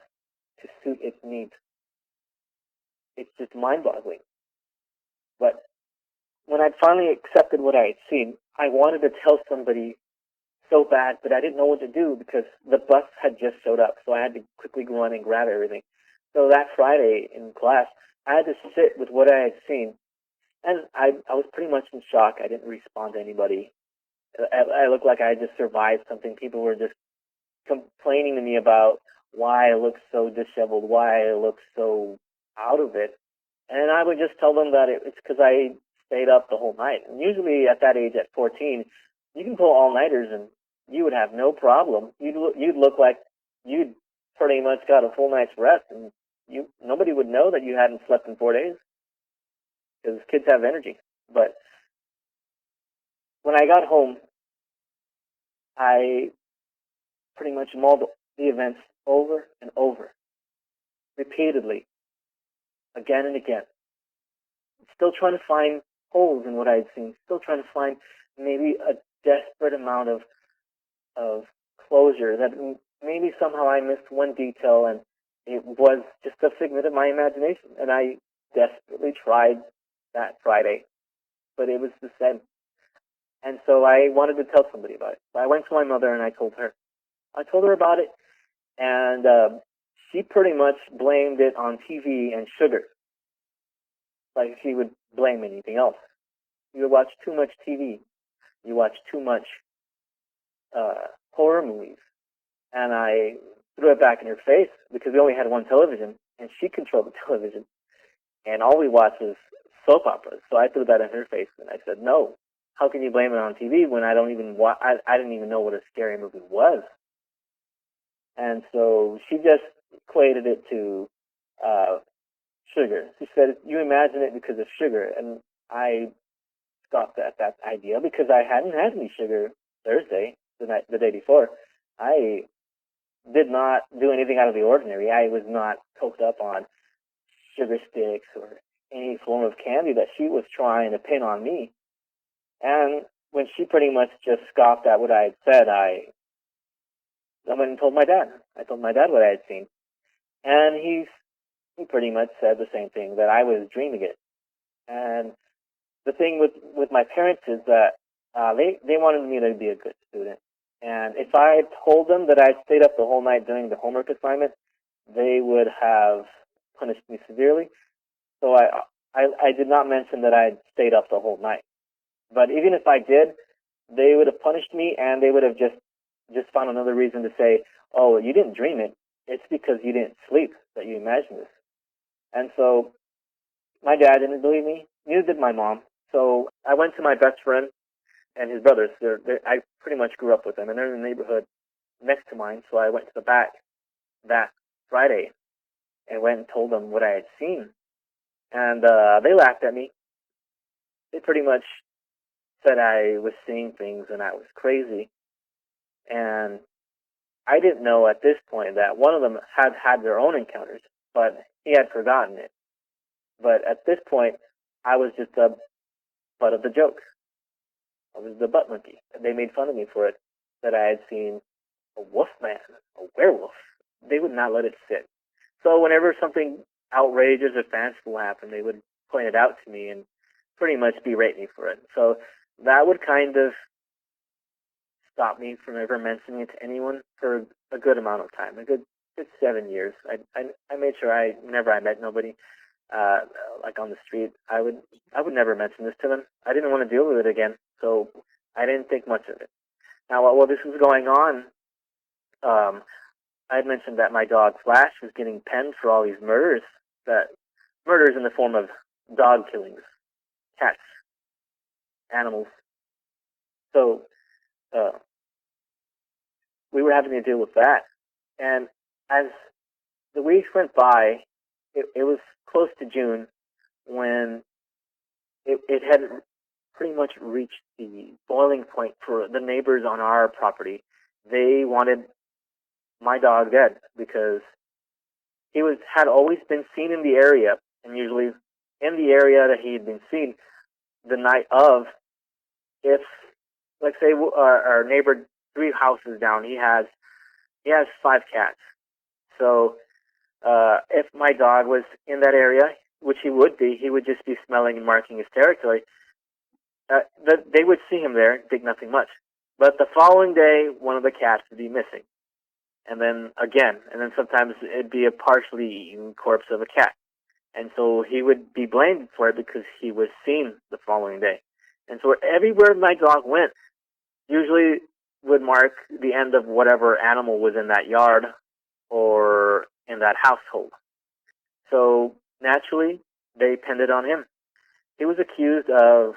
to suit its needs. It's just mind-boggling. But when I finally accepted what I had seen, I wanted to tell somebody so bad, but I didn't know what to do because the bus had just showed up, so I had to quickly go on and grab everything. So that Friday in class, I had to sit with what I had seen, and I was pretty much in shock. I didn't respond to anybody. I looked like I had just survived something. People were just complaining to me about why I looked so disheveled, why I looked so out of it. And I would just tell them that it's because I stayed up the whole night. And usually at that age, at 14, you can pull all-nighters and you would have no problem. You'd look like you'd pretty much got a full night's rest, and nobody would know that you hadn't slept in 4 days because kids have energy. But when I got home, I pretty much mulled the events over and over, repeatedly, again and again. Still trying to find holes in what I had seen, still trying to find maybe a desperate amount of closure, that maybe somehow I missed one detail and it was just a figment of my imagination. And I desperately tried that Friday, but it was the same. And so I wanted to tell somebody about it. So I went to my mother and I told her. I told her about it, and she pretty much blamed it on TV and sugar, like she would blame anything else. You watch too much TV. You watch too much horror movies. And I threw it back in her face because we only had one television, and she controlled the television. And all we watched was soap operas. So I threw that in her face, and I said, no. How can you blame it on TV when I didn't even know what a scary movie was? And so she just equated it to sugar. She said, you imagine it because of sugar. And I scoffed at that idea because I hadn't had any sugar Thursday, the day before. I did not do anything out of the ordinary. I was not coked up on sugar sticks or any form of candy that she was trying to pin on me. And when she pretty much just scoffed at what I had said, I went and told my dad. I told my dad what I had seen. And he pretty much said the same thing, that I was dreaming it. And the thing with my parents is that they wanted me to be a good student. And if I had told them that I stayed up the whole night doing the homework assignment, they would have punished me severely. So I did not mention that I had stayed up the whole night. But even if I did, they would have punished me, and they would have just found another reason to say, oh, you didn't dream it. It's because you didn't sleep that you imagined this. And so my dad didn't believe me. Neither did my mom. So I went to my best friend and his brothers. I pretty much grew up with them, and they're in the neighborhood next to mine. So I went to the back that Friday and went and told them what I had seen. And they laughed at me. They pretty much said I was seeing things and I was crazy. And I didn't know at this point that one of them had their own encounters, but he had forgotten it. But at this point, I was just the butt of the joke. I was the butt monkey. They made fun of me for it, that I had seen a wolf man, a werewolf. They would not let it sit. So whenever something outrageous or fanciful happened, they would point it out to me and pretty much berate me for it. So that would kind of stop me from ever mentioning it to anyone for a good amount of time, a good 7 years. I made sure I met nobody like on the street. I would never mention this to them. I didn't want to deal with it again, so I didn't think much of it. Now, while this was going on, I had mentioned that my dog Flash was getting penned for all these murders in the form of dog killings, cats, animals. So we were having to deal with that. And as the weeks went by, it was close to June when it had pretty much reached the boiling point for the neighbors on our property. They wanted my dog dead because he had always been seen in the area, and usually in the area that he had been seen the night of, if, let's say, our neighbor 3 houses down, he has 5 cats. So if my dog was in that area, which he would be, he would just be smelling and marking his territory. They would see him there, think nothing much. But the following day, one of the cats would be missing. And then again, and then sometimes it'd be a partially eaten corpse of a cat. And so he would be blamed for it because he was seen the following day. And so everywhere my dog went, usually would mark the end of whatever animal was in that yard or in that household. So naturally, they pinned it on him. He was accused of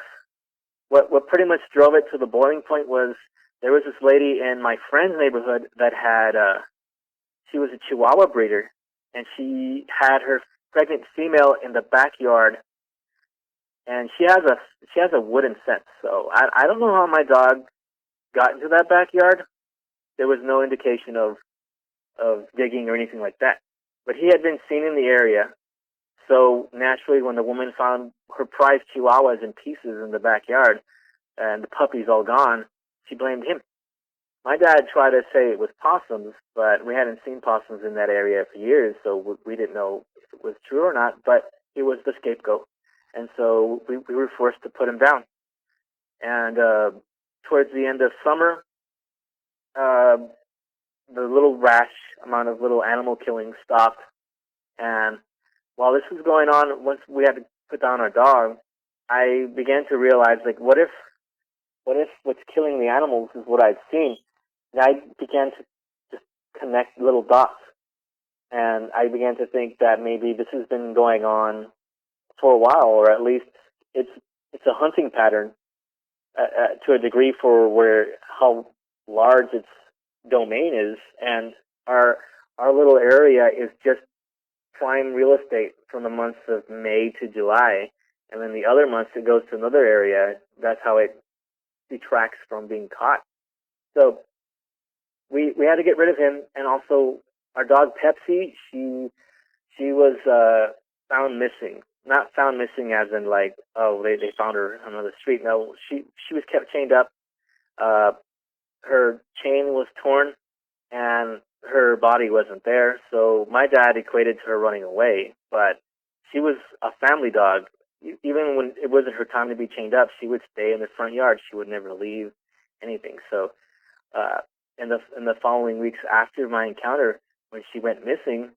what pretty much drove it to the boiling point was there was this lady in my friend's neighborhood that had she was a Chihuahua breeder, and she had her pregnant female in the backyard, and she has a wooden fence. So I don't know how my dog got into that backyard. There was no indication of digging or anything like that. But he had been seen in the area. So naturally, when the woman found her prized chihuahuas in pieces in the backyard and the puppies all gone, she blamed him. My dad tried to say it was possums, but we hadn't seen possums in that area for years, so we didn't know if it was true or not, but he was the scapegoat. And so we were forced to put him down. And towards the end of summer, the little rash amount of little animal killing stopped. And while this was going on, once we had to put down our dog, I began to realize, like, what if what's killing the animals is what I'd seen? And I began to just connect little dots. And I began to think that maybe this has been going on for a while, or at least it's a hunting pattern to a degree for how large its domain is, and our little area is just prime real estate from the months of May to July, and then the other months it goes to another area. That's how it detracts from being caught. So we had to get rid of him, and also our dog Pepsi. She was found missing. Not found missing as in like, oh, they found her on the street. No, she was kept chained up. Her chain was torn, and her body wasn't there. So my dad equated to her running away, but she was a family dog. Even when it wasn't her time to be chained up, she would stay in the front yard. She would never leave anything. So in the following weeks after my encounter, when she went missing,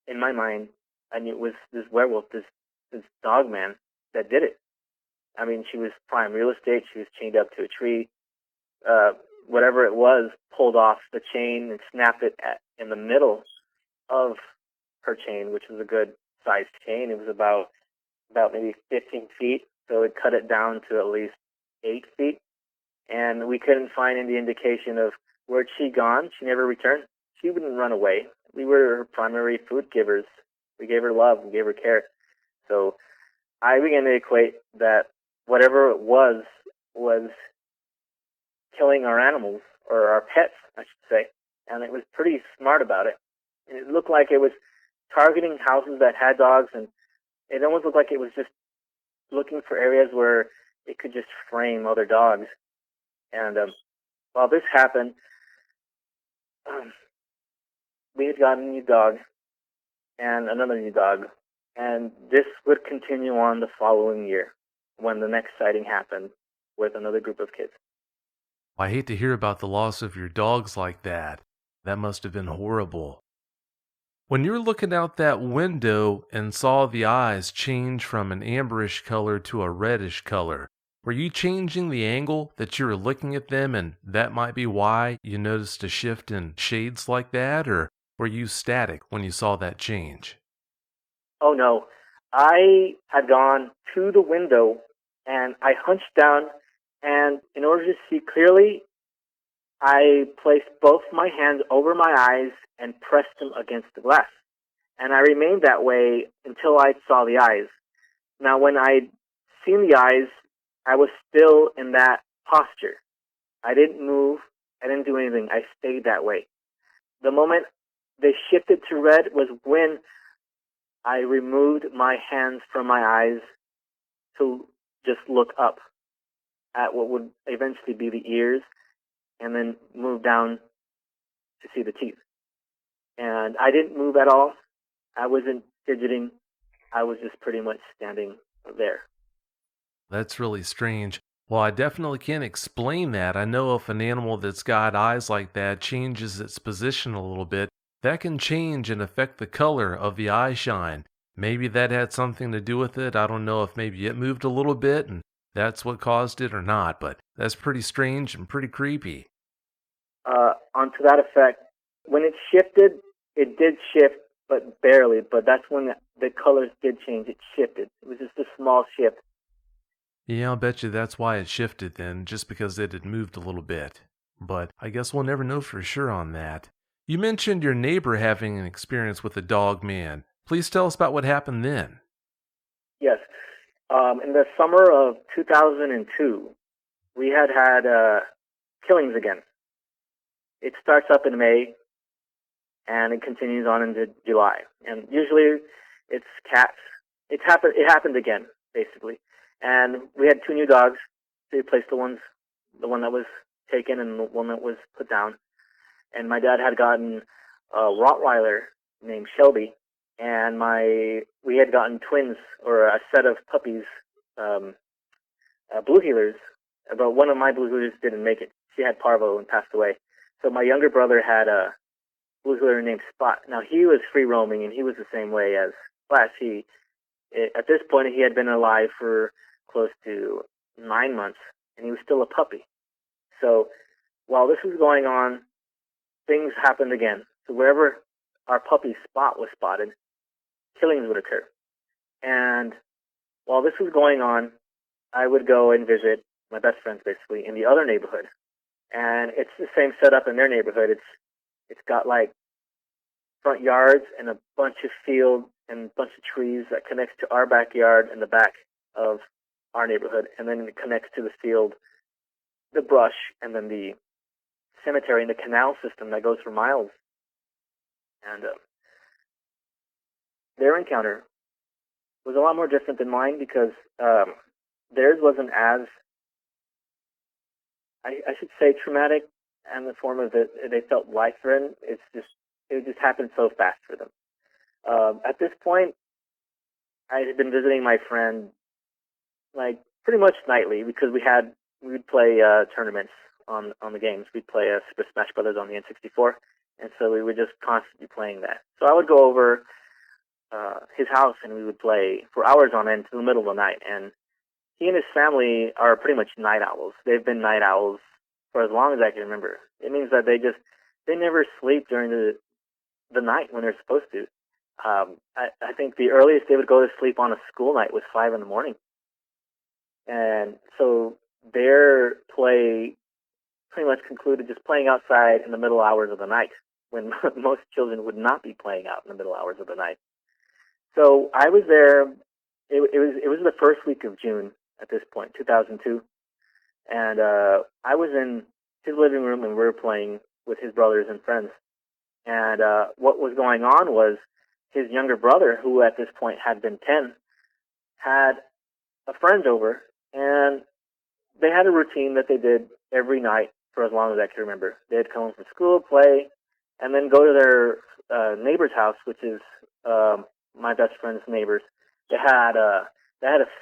in my mind, I knew it was this werewolf, this Dogman that did it. I mean, she was prime real estate. She was chained up to a tree. Whatever it was, pulled off the chain and snapped it in the middle of her chain, which was a good sized chain. It was about maybe 15 feet, so it cut it down to at least 8 feet. And we couldn't find any indication of where'd she gone. She never returned. She wouldn't run away. We were her primary food givers. We gave her love. We gave her care. So I began to equate that whatever it was killing our animals, or our pets, I should say. And it was pretty smart about it. And it looked like it was targeting houses that had dogs and It almost looked like it was just looking for areas where it could just frame other dogs. And while this happened, we had gotten a new dog and another new dog. And this would continue on the following year when the next sighting happened with another group of kids. I hate to hear about the loss of your dogs like that. That must have been horrible. When you were looking out that window and saw the eyes change from an amberish color to a reddish color, were you changing the angle that you were looking at them, and that might be why you noticed a shift in shades like that, or were you static when you saw that change? Oh no, I had gone to the window and I hunched down, and in order to see clearly, I placed both my hands over my eyes and pressed them against the glass. And I remained that way until I saw the eyes. Now, when I'd seen the eyes, I was still in that posture. I didn't move. I didn't do anything. I stayed that way. The moment they shifted to red was when I removed my hands from my eyes to just look up at what would eventually be the ears, and then move down to see the teeth. And I didn't move at all. I wasn't fidgeting. I was just pretty much standing there. That's really strange. Well, I definitely can't explain that. I know if an animal that's got eyes like that changes its position a little bit, that can change and affect the color of the eye shine. Maybe that had something to do with it. I don't know if maybe it moved a little bit and that's what caused it or not, but that's pretty strange and pretty creepy. Onto that effect, when it shifted, it did shift, but barely. But that's when the colors did change. It shifted. It was just a small shift. Yeah, I'll bet you that's why it shifted then, just because it had moved a little bit. But I guess we'll never know for sure on that. You mentioned your neighbor having an experience with a dog man. Please tell us about what happened then. Yes. In the summer of 2002, we had killings again. It starts up in May, and it continues on into July. And usually, it's cats. It happened again, basically. And we had two new dogs. So we replaced the one that was taken and the one that was put down. And my dad had gotten a Rottweiler named Shelby, and we had gotten twins, or a set of puppies, blue heelers. But one of my blue heelers didn't make it. She had parvo and passed away. So my younger brother had a blue heeler named Spot. Now he was free roaming, and he was the same way as Flash. At this point, he had been alive for close to 9 months, and he was still a puppy. So while this was going on, things happened again. So wherever our puppy Spot was spotted, killings would occur. And while this was going on, I would go and visit my best friends, basically, in the other neighborhood. And it's the same setup in their neighborhood. It's got like front yards and a bunch of field and a bunch of trees that connects to our backyard and the back of our neighborhood, and then it connects to the field, the brush, and then the cemetery and the canal system that goes for miles. And their encounter was a lot more different than mine because theirs wasn't as, I should say, traumatic, and the form of it, they felt life-threatening. It just happened so fast for them. At this point, I had been visiting my friend like pretty much nightly because we'd play tournaments on the games. We'd play Super Smash Brothers on the N64, and so we were just constantly playing that. So I would go over his house and we would play for hours on end to the middle of the night. And he and his family are pretty much night owls. They've been night owls for as long as I can remember. It means that they never sleep during the night when they're supposed to. I think the earliest they would go to sleep on a school night was 5 a.m. And so their play pretty much concluded just playing outside in the middle hours of the night when most children would not be playing out in the middle hours of the night. So I was there. It was the first week of June at this point, 2002. And I was in his living room and we were playing with his brothers and friends. And what was going on was his younger brother, who at this point had been 10, had a friend over, and they had a routine that they did every night for as long as I can remember. They'd come home from school, play, and then go to their neighbor's house, which is my best friend's neighbors. They had a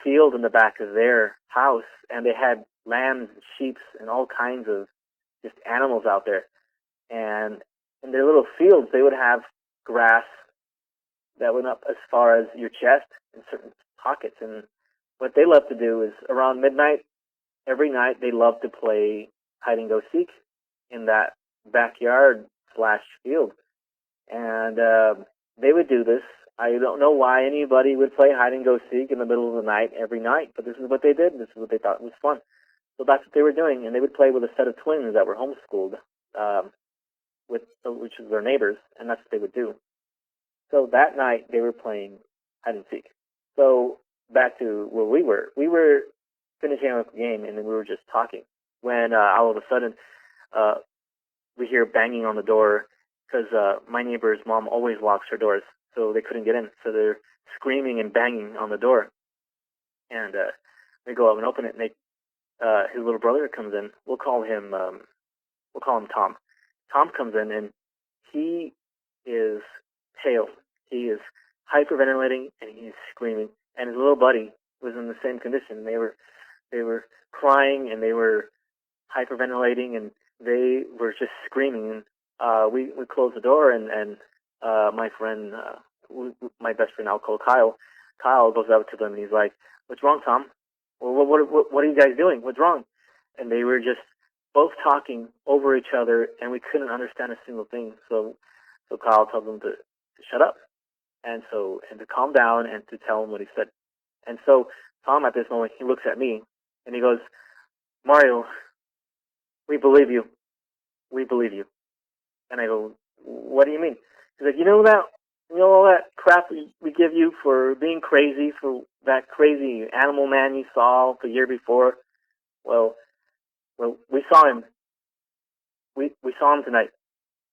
field in the back of their house, and they had lambs and sheep and all kinds of just animals out there. And in their little fields, they would have grass that went up as far as your chest in certain pockets. And what they love to do is around midnight, every night, they love to play hide and go seek in that backyard slash field. And they would do this. I don't know why anybody would play hide and go seek in the middle of the night every night, but this is what they did. This is what they thought was fun. So that's what they were doing, and they would play with a set of twins that were homeschooled, which is their neighbors, and that's what they would do. So that night they were playing hide and seek. So back to where we were. We were finishing up the game, and then we were just talking when all of a sudden we hear banging on the door because my neighbor's mom always locks her doors, so they couldn't get in. So they're screaming and banging on the door, and we go up and open it, and his little brother comes in. We'll call him Tom. Tom comes in, and he is pale. He is hyperventilating, and he's screaming. And his little buddy was in the same condition. They were crying, and they were hyperventilating, and they were just screaming. And we closed the door, and my friend, my best friend, I'll call Kyle. Kyle goes up to them, and he's like, "What's wrong, Tom? Well, what are you guys doing? What's wrong?" And they were just both talking over each other, and we couldn't understand a single thing. So Kyle told them to shut up, and to calm down, and to tell him what he said. And so Tom, at this moment, he looks at me, and he goes, "Mario, we believe you. We believe you." And I go, "What do you mean?" He's like, you know all that crap we give you for being crazy, for that crazy animal man you saw the year before? Well, we saw him. We saw him tonight.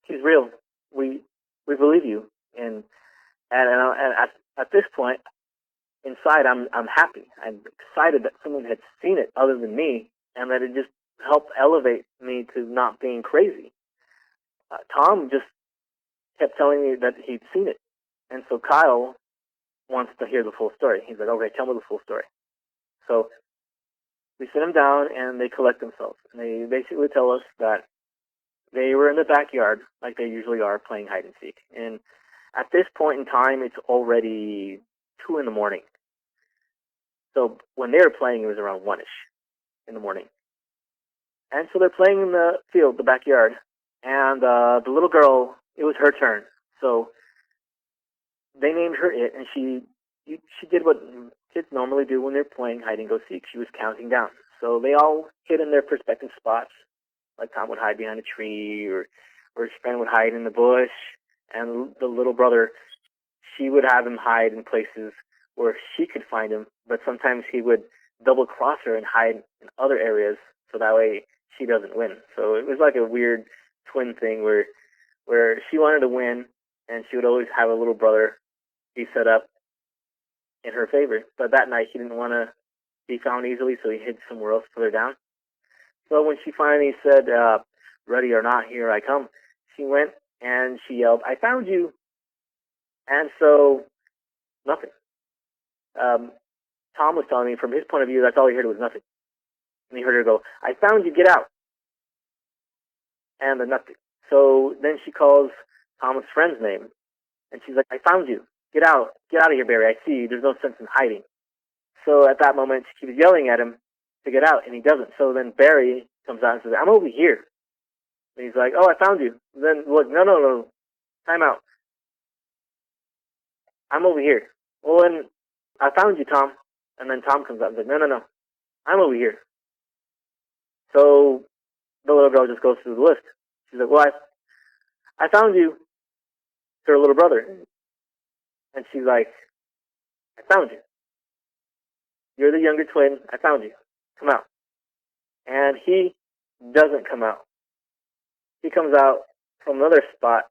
He's real. We believe you." And at this point, inside, I'm happy. I'm excited that someone had seen it other than me, and that it just helped elevate me to not being crazy. Tom just kept telling me that he'd seen it. And so Kyle wants to hear the full story. He's like, "Okay, tell me the full story." So we sit them down, and they collect themselves. And they basically tell us that they were in the backyard, like they usually are, playing hide and seek. And at this point in time, it's already 2 in the morning. So when they were playing, it was around 1-ish in the morning. And so they're playing in the field, the backyard. And the little girl, it was her turn. So they named her It, and she did what kids normally do when they're playing hide and go seek. She was counting down. So they all hid in their respective spots. Like Tom would hide behind a tree, or his friend would hide in the bush, and the little brother, she would have him hide in places where she could find him, but sometimes he would double cross her and hide in other areas, so that way she doesn't win. So it was like a weird twin thing where she wanted to win, and she would always have a little brother be set up in her favor. But that night he didn't want to be found easily, so he hid somewhere else further down. So when she finally said, "Ready or not, here I come," she went and she yelled, "I found you!" And so, nothing. Tom was telling me, from his point of view, that's all he heard was nothing. And he heard her go, "I found you, get out!" And then nothing. So then she calls Tom's friend's name, and she's like, "I found you. Get out of here, Barry. I see you. There's no sense in hiding." So at that moment, she keeps yelling at him to get out, and he doesn't. So then Barry comes out and says, "I'm over here." And he's like, "Oh, I found you." And then, look, no, time out. "I'm over here." "Well, then, I found you, Tom." And then Tom comes out and says, No, I'm over here." So the little girl just goes through the list. She's like, "Well, I found you," to her little brother. And she's like, "I found you. You're the younger twin. I found you. Come out." And he doesn't come out. He comes out from another spot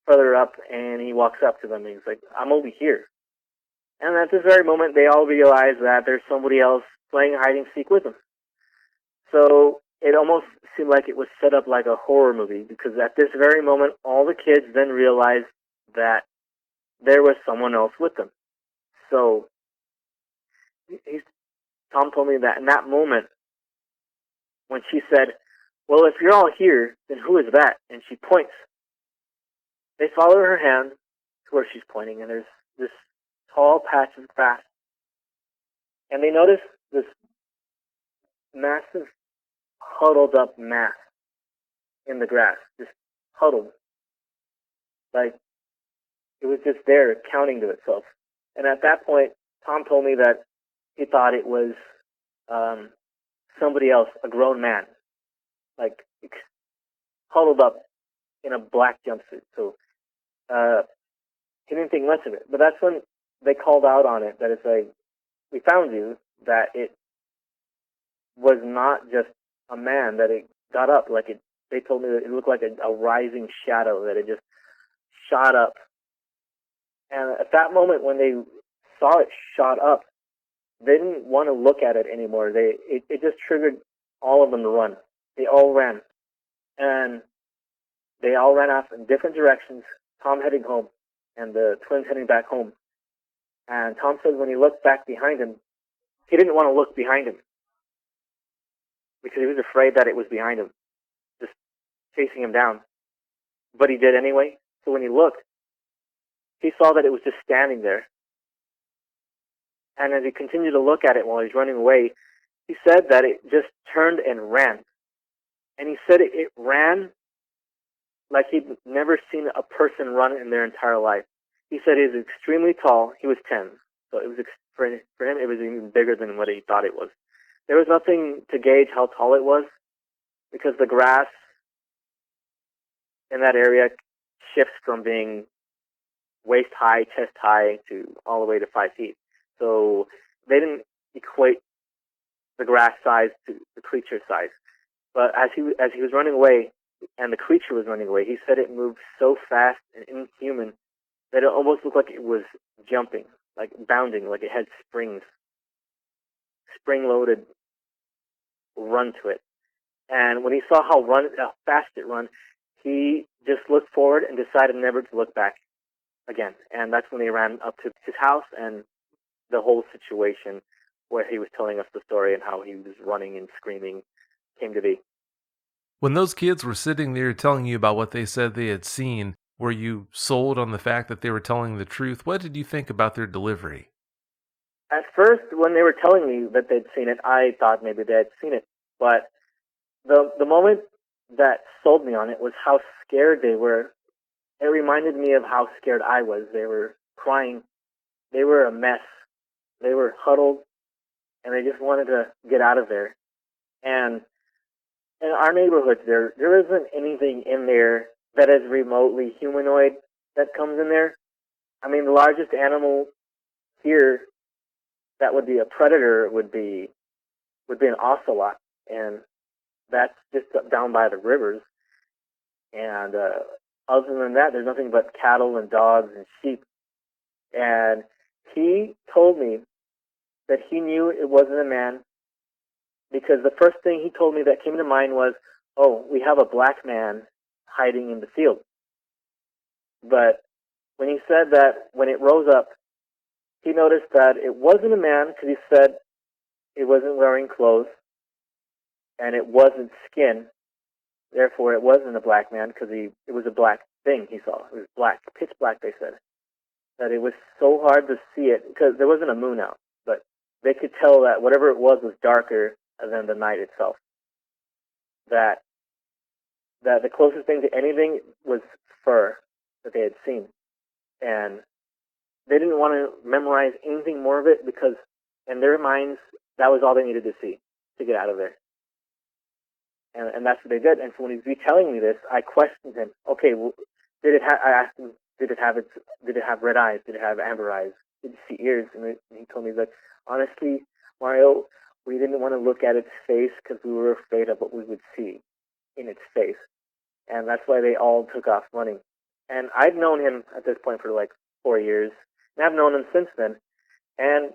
further up, and he walks up to them, and he's like, "I'm over here." And at this very moment, they all realize that there's somebody else playing hide and seek with them. So it almost seemed like it was set up like a horror movie, because at this very moment, all the kids then realized that there was someone else with them. So Tom told me that in that moment, when she said, "Well, if you're all here, then who is that?" and she points, they follow her hand to where she's pointing, and there's this tall patch of grass. And they notice this massive, huddled up mass in the grass, just huddled. Like, it was just there, counting to itself. And at that point, Tom told me that he thought it was somebody else, a grown man, like, huddled up in a black jumpsuit. So he didn't think much of it. But that's when they called out on it, that it's like, we found you, that it was not just a man, that it got up. Like, they told me that it looked like a rising shadow, that it just shot up. And at that moment, when they saw it shot up, they didn't want to look at it anymore. It just triggered all of them to run. They all ran. And they all ran off in different directions, Tom heading home, and the twins heading back home. And Tom said when he looked back behind him, he didn't want to look behind him, because he was afraid that it was behind him, just chasing him down. But he did anyway. So when he looked, he saw that it was just standing there. And as he continued to look at it while he was running away, he said that it just turned and ran. And he said it ran like he'd never seen a person run in their entire life. He said he was extremely tall. He was 10. So it was for him, it was even bigger than what he thought it was. There was nothing to gauge how tall it was, because the grass in that area shifts from being waist high, chest high, to all the way to 5 feet. So they didn't equate the grass size to the creature size. But as he was running away, and the creature was running away, he said it moved so fast and inhuman that it almost looked like it was jumping, like bounding, like it had springs, spring-loaded run to it. And when he saw how fast it run, he just looked forward and decided never to look back again. And that's when they ran up to his house, and the whole situation where he was telling us the story and how he was running and screaming came to be. When those kids were sitting there telling you about what they said they had seen, were you sold on the fact that they were telling the truth? What did you think about their delivery? At first, when they were telling me that they'd seen it, I thought maybe they had seen it. But the moment that sold me on it was how scared they were. It reminded me of how scared I was. They were crying. They were a mess. They were huddled, and they just wanted to get out of there. And in our neighborhood, there isn't anything in there that is remotely humanoid that comes in there. I mean, the largest animal here that would be a predator would be an ocelot, and that's just down by the rivers. And other than that, there's nothing but cattle and dogs and sheep. And he told me that he knew it wasn't a man, because the first thing he told me that came to mind was, "Oh, we have a black man hiding in the field." But when he said that, when it rose up, he noticed that it wasn't a man, because he said it wasn't wearing clothes, and it wasn't skin. Therefore, it wasn't a black man, because it was a black thing he saw. It was black, pitch black, they said. That it was so hard to see it, because there wasn't a moon out, but they could tell that whatever it was darker than the night itself. That the closest thing to anything was fur that they had seen. And they didn't want to memorize anything more of it, because in their minds, that was all they needed to see to get out of there. And that's what they did. And so when he was retelling me this, I questioned him. Okay, well, I asked him, did it have red eyes? Did it have amber eyes? Did it see ears? And he told me that, honestly, Mario, we didn't want to look at its face because we were afraid of what we would see in its face. And that's why they all took off running. And I'd known him at this point for like 4 years. And I've known him since then. And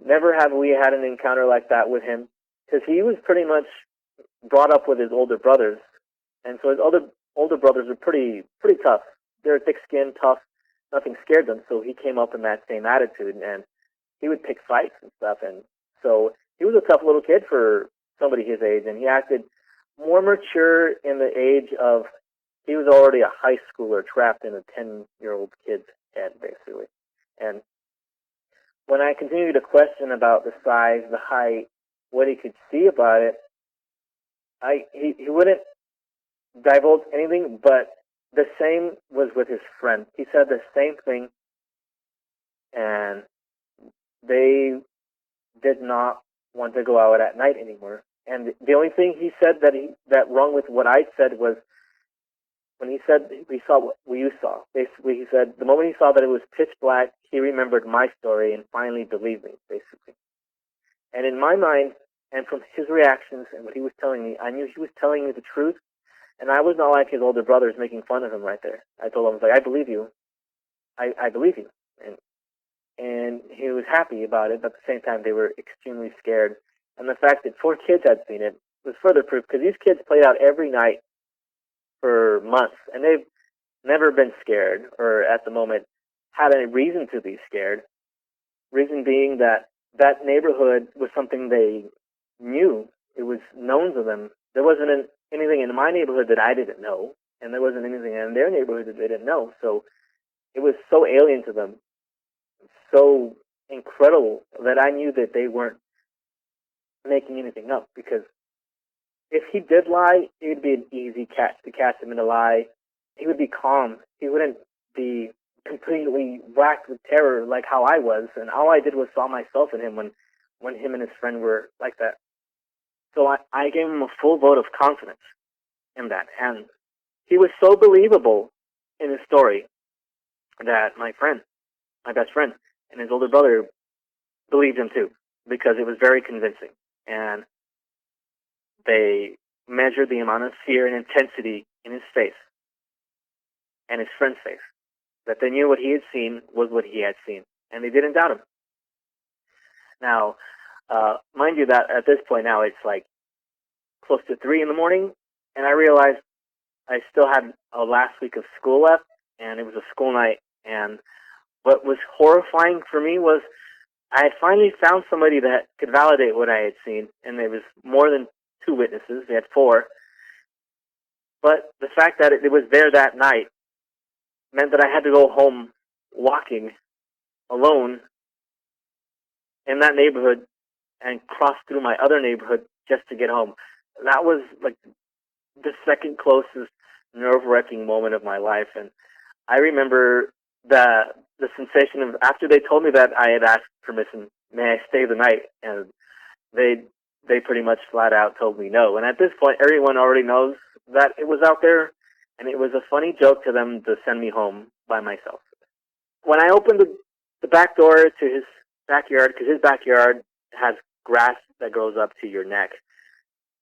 never have we had an encounter like that with him, because he was pretty much brought up with his older brothers, and so his older brothers were pretty tough. They were thick-skinned, tough. Nothing scared them, so he came up in that same attitude, and he would pick fights and stuff. And so he was a tough little kid for somebody his age, and he acted more mature in the age of, he was already a high schooler trapped in a 10-year-old kid's head, basically. And when I continued to question about the size, the height, what he could see about it, he wouldn't divulge anything, but the same was with his friend. He said the same thing, and they did not want to go out at night anymore. And the only thing he said that wrong with what I said was, when he said we saw what you saw, basically he said the moment he saw that it was pitch black, he remembered my story and finally believed me, basically. And in my mind, and from his reactions and what he was telling me, I knew he was telling me the truth, and I was not like his older brothers making fun of him right there. I told him, I was like, I believe you. I believe you. And he was happy about it, but at the same time they were extremely scared. And the fact that 4 kids had seen it was further proof, because these kids played out every night for months, and they've never been scared, or at the moment had any reason to be scared. Reason being that that neighborhood was something they knew. It was known to them. There wasn't anything in my neighborhood that I didn't know, and there wasn't anything in their neighborhood that they didn't know. So it was so alien to them, so incredible, that I knew that they weren't making anything up, because if he did lie, it would be an easy catch to catch him in a lie. He would be calm. He wouldn't be completely whacked with terror like how I was, and all I did was saw myself in him when him and his friend were like that. So I gave him a full vote of confidence in that, and he was so believable in his story that my best friend, and his older brother believed him too, because it was very convincing. And they measured the amount of fear and intensity in his face and his friend's face, that they knew what he had seen was what he had seen, and they didn't doubt him. Now, mind you that at this point now it's like close to 3 in the morning, and I realized I still had a last week of school left, and it was a school night. And what was horrifying for me was I had finally found somebody that could validate what I had seen, and there was more than 2 witnesses. They had 4. But the fact that it was there that night meant that I had to go home walking alone in that neighborhood and cross through my other neighborhood just to get home. That was like the second closest nerve-wracking moment of my life. And I remember the sensation of, after they told me that, I had asked permission, may I stay the night? And they pretty much flat out told me no. And at this point, everyone already knows that it was out there, and it was a funny joke to them to send me home by myself. When I opened the back door to his backyard, because his backyard has grass that grows up to your neck,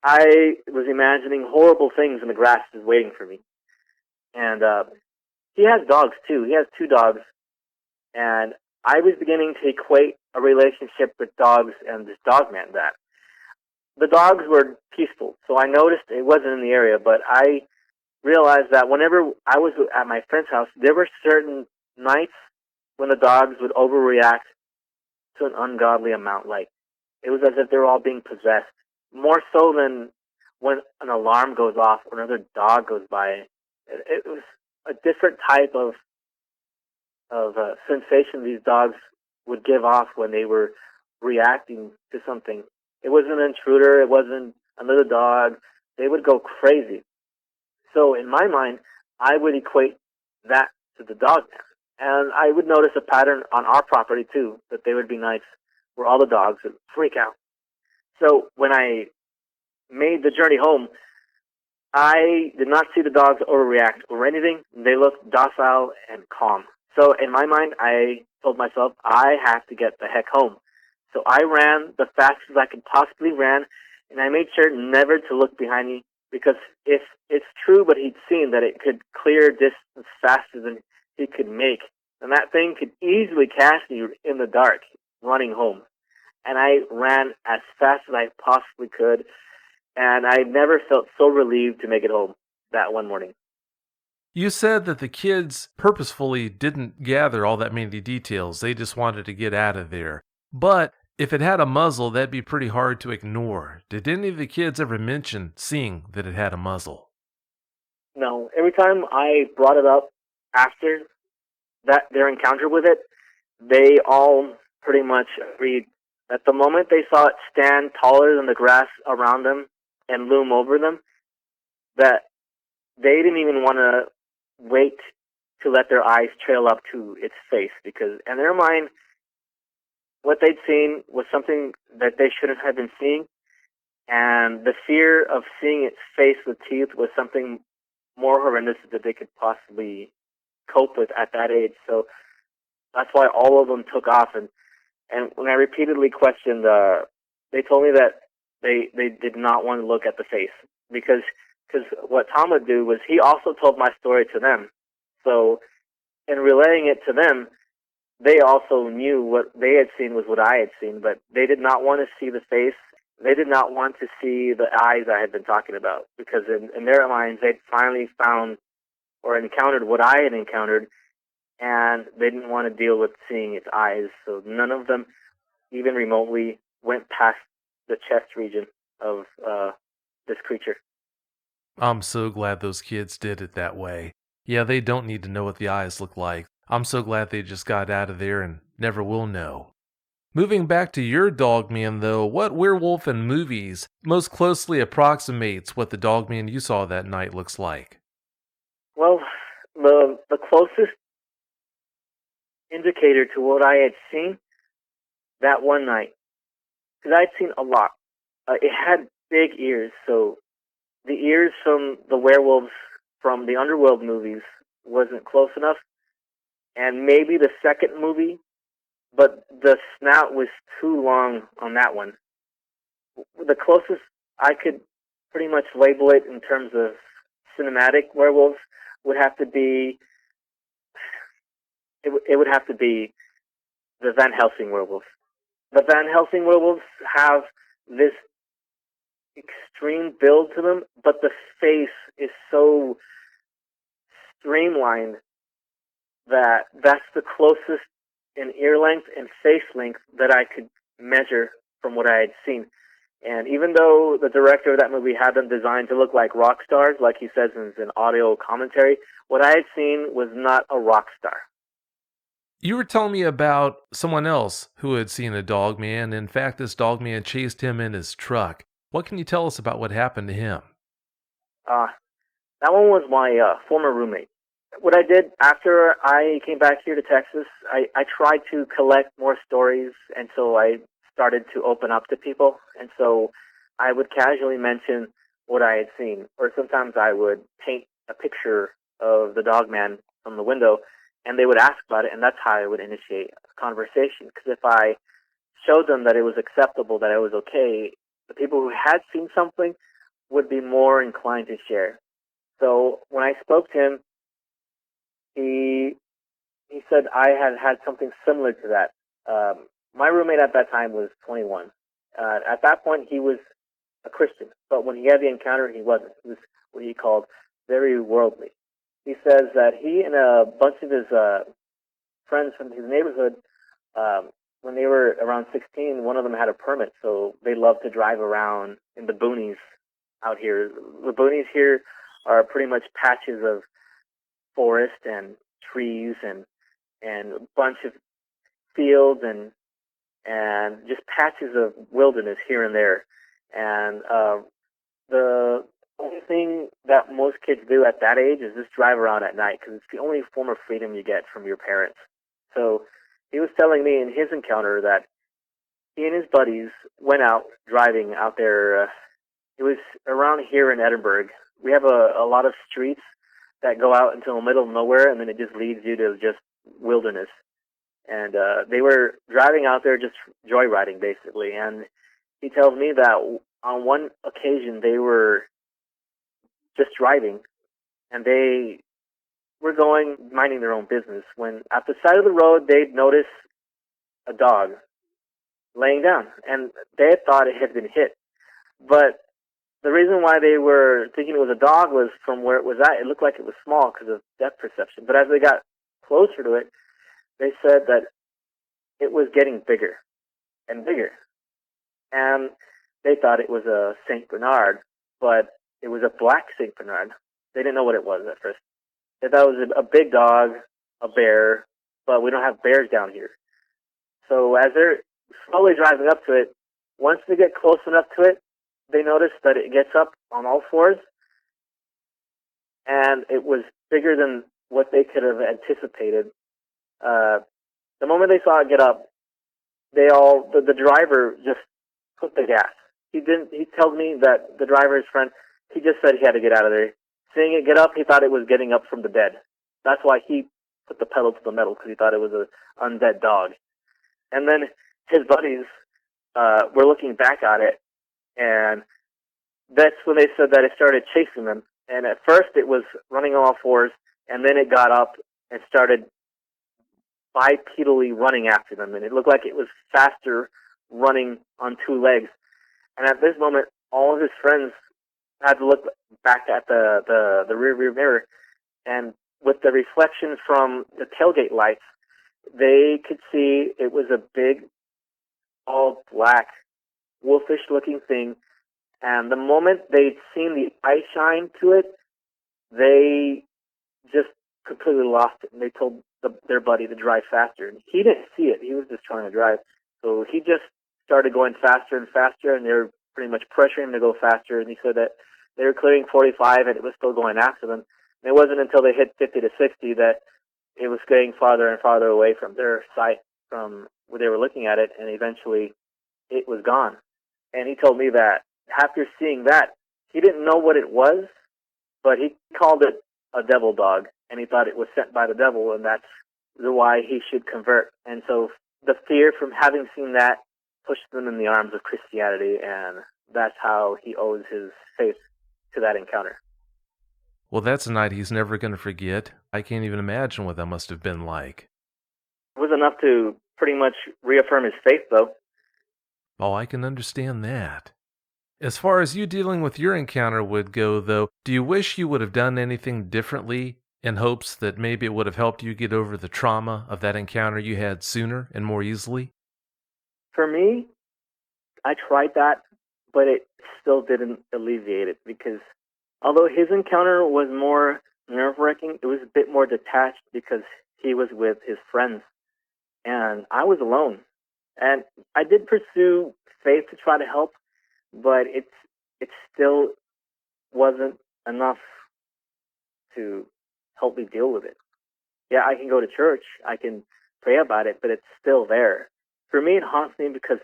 I was imagining horrible things, and the grass is waiting for me. And he has dogs too. He has 2 dogs, and I was beginning to equate a relationship with dogs and this Dogman. That the dogs were peaceful, so I noticed it wasn't in the area, but I realized that whenever I was at my friend's house, there were certain nights when the dogs would overreact to an ungodly amount. Like, it was as if they were all being possessed, more so than when an alarm goes off or another dog goes by. It was a different type of sensation these dogs would give off when they were reacting to something. It wasn't an intruder. It wasn't another dog. They would go crazy. So in my mind, I would equate that to the Dogman. And I would notice a pattern on our property too, that there would be nights where all the dogs would freak out. So when I made the journey home, I did not see the dogs overreact or anything. They looked docile and calm. So in my mind, I told myself, I have to get the heck home. So I ran the fastest I could possibly ran, and I made sure never to look behind me, because if it's true what he'd seen, that it could clear distance faster than he could make, then that thing could easily catch me in the dark. running home. And I ran as fast as I possibly could, and I never felt so relieved to make it home that one morning. You said that the kids purposefully didn't gather all that many details. They just wanted to get out of there. But if it had a muzzle, that'd be pretty hard to ignore. Did any of the kids ever mention seeing that it had a muzzle? No, every time I brought it up after their encounter with it, they all pretty much agreed that the moment they saw it stand taller than the grass around them and loom over them, that they didn't even want to wait to let their eyes trail up to its face, because in their mind, what they'd seen was something that they shouldn't have been seeing, and the fear of seeing its face with teeth was something more horrendous that they could possibly cope with at that age. So that's why all of them took off. And when I repeatedly questioned, they told me that they did not want to look at the face, because what Tom would do was he also told my story to them. So in relaying it to them, they also knew what they had seen was what I had seen, but they did not want to see the face. They did not want to see the eyes I had been talking about, because in their minds, they'd finally found or encountered what I had encountered, and they didn't want to deal with seeing its eyes. So none of them even remotely went past the chest region of this creature. I'm so glad those kids did it that way. Yeah, they don't need to know what the eyes look like. I'm so glad they just got out of there and never will know. Moving back to your Dogman, though, what werewolf in movies most closely approximates what the Dogman you saw that night looks like? Well, the closest indicator to what I had seen that one night, because I'd seen a lot. It had big ears, so the ears from the werewolves from the Underworld movies wasn't close enough, and maybe the second movie, but the snout was too long on that one. The closest I could pretty much label it in terms of cinematic werewolves would have to be it would have to be the Van Helsing werewolves. The Van Helsing werewolves have this extreme build to them, but the face is so streamlined that that's the closest in ear length and face length that I could measure from what I had seen. And even though the director of that movie had them designed to look like rock stars, like he says in an audio commentary, what I had seen was not a rock star. You were telling me about someone else who had seen a Dogman. In fact, this Dogman chased him in his truck. What can you tell us about what happened to him? That one was my former roommate. What I did after I came back here to Texas, I tried to collect more stories, and so I started to open up to people. And so I would casually mention what I had seen, or sometimes I would paint a picture of the Dogman from the window, and they would ask about it, and that's how I would initiate a conversation. Because if I showed them that it was acceptable, that it was okay, the people who had seen something would be more inclined to share. So when I spoke to him, he said I had something similar to that. My roommate at that time was 21. At that point, he was a Christian, but when he had the encounter, he wasn't. He was what he called very worldly. He says that he and a bunch of his friends from his neighborhood, when they were around 16, one of them had a permit, so they loved to drive around in the boonies out here. The boonies here are pretty much patches of forest and trees and a bunch of fields and just patches of wilderness here and there. And the only thing that most kids do at that age is just drive around at night, because it's the only form of freedom you get from your parents. So he was telling me in his encounter that he and his buddies went out driving out there. It was around here in Edinburgh. We have a lot of streets that go out into the middle of nowhere, and then it just leads you to just wilderness. And they were driving out there just joyriding, basically. And he tells me that on one occasion they were just driving, and they were going, minding their own business, when at the side of the road they'd notice a dog laying down, and they had thought it had been hit. But the reason why they were thinking it was a dog was from where it was at. It looked like it was small because of depth perception. But as they got closer to it, they said that it was getting bigger and bigger. And they thought it was a St. Bernard, but it was a black St. Bernard. They didn't know what it was at first. They thought it was a big dog, a bear, but we don't have bears down here. So as they're slowly driving up to it, once they get close enough to it, they notice that it gets up on all fours, and it was bigger than what they could have anticipated. The moment they saw it get up, the driver just put the gas. He told me that the driver's friend, he just said he had to get out of there. Seeing it get up, he thought it was getting up from the dead. That's why he put the pedal to the metal, because he thought it was an undead dog. And then his buddies were looking back at it, and that's when they said that it started chasing them. And at first it was running on all fours, and then it got up and started bipedally running after them. And it looked like it was faster running on two legs. And at this moment, all of his friends had to look back at the rear mirror, and with the reflection from the tailgate lights, they could see it was a big, all black, wolfish-looking thing. And the moment they'd seen the eye shine to it, they just completely lost it. And they told their buddy to drive faster. And he didn't see it. He was just trying to drive. So he just started going faster and faster, and they were pretty much pressuring him to go faster. And he said that they were clearing 45, and it was still going after them. And it wasn't until they hit 50 to 60 that it was getting farther and farther away from their sight, from where they were looking at it, and eventually it was gone. And he told me that after seeing that, he didn't know what it was, but he called it a devil dog, and he thought it was sent by the devil, and that's why he should convert. And so the fear from having seen that pushed them in the arms of Christianity, and that's how he owes his faith to that encounter. Well, that's a night he's never going to forget. I can't even imagine what that must have been like. It was enough to pretty much reaffirm his faith, though. Oh, I can understand that. As far as you dealing with your encounter would go, though, do you wish you would have done anything differently in hopes that maybe it would have helped you get over the trauma of that encounter you had sooner and more easily? For me, I tried that, but it still didn't alleviate it, because although his encounter was more nerve-wracking, it was a bit more detached because he was with his friends, and I was alone. And I did pursue faith to try to help, but it still wasn't enough to help me deal with it. Yeah, I can go to church, I can pray about it, but it's still there. For me, it haunts me because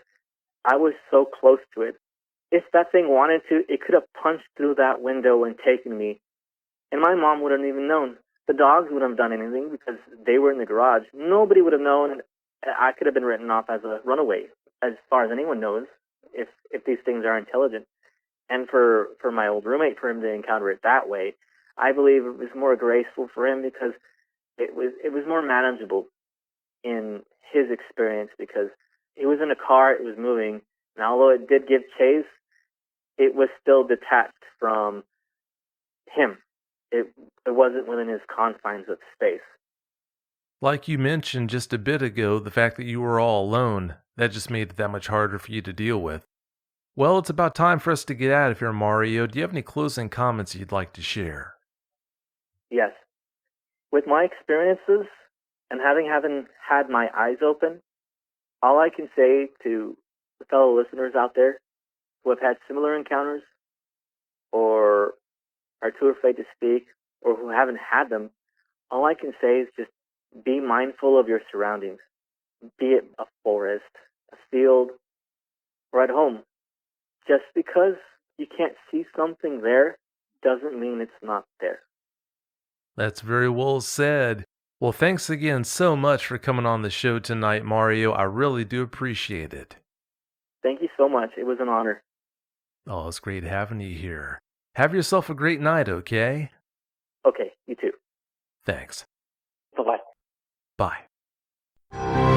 I was so close to it. If that thing wanted to, it could have punched through that window and taken me, and my mom wouldn't even known. The dogs wouldn't have done anything because they were in the garage. Nobody would have known. I could have been written off as a runaway, as far as anyone knows, if these things are intelligent. And for my old roommate, for him to encounter it that way, I believe it was more graceful for him because it was more manageable in his experience, because he was in a car, it was moving, and although it did give chase, it was still detached from him. It wasn't within his confines of space. Like you mentioned just a bit ago, the fact that you were all alone, that just made it that much harder for you to deal with. Well, it's about time for us to get out of here, Mario. Do you have any closing comments you'd like to share? Yes. With my experiences, and having had my eyes open, all I can say to the fellow listeners out there who have had similar encounters, or are too afraid to speak, or who haven't had them, all I can say is just be mindful of your surroundings, be it a forest, a field, or at home. Just because you can't see something there doesn't mean it's not there. That's very well said. Well, thanks again so much for coming on the show tonight, Mario. I really do appreciate it. Thank you so much. It was an honor. Oh, it's great having you here. Have yourself a great night, okay? Okay, you too. Thanks. Bye-bye. Bye.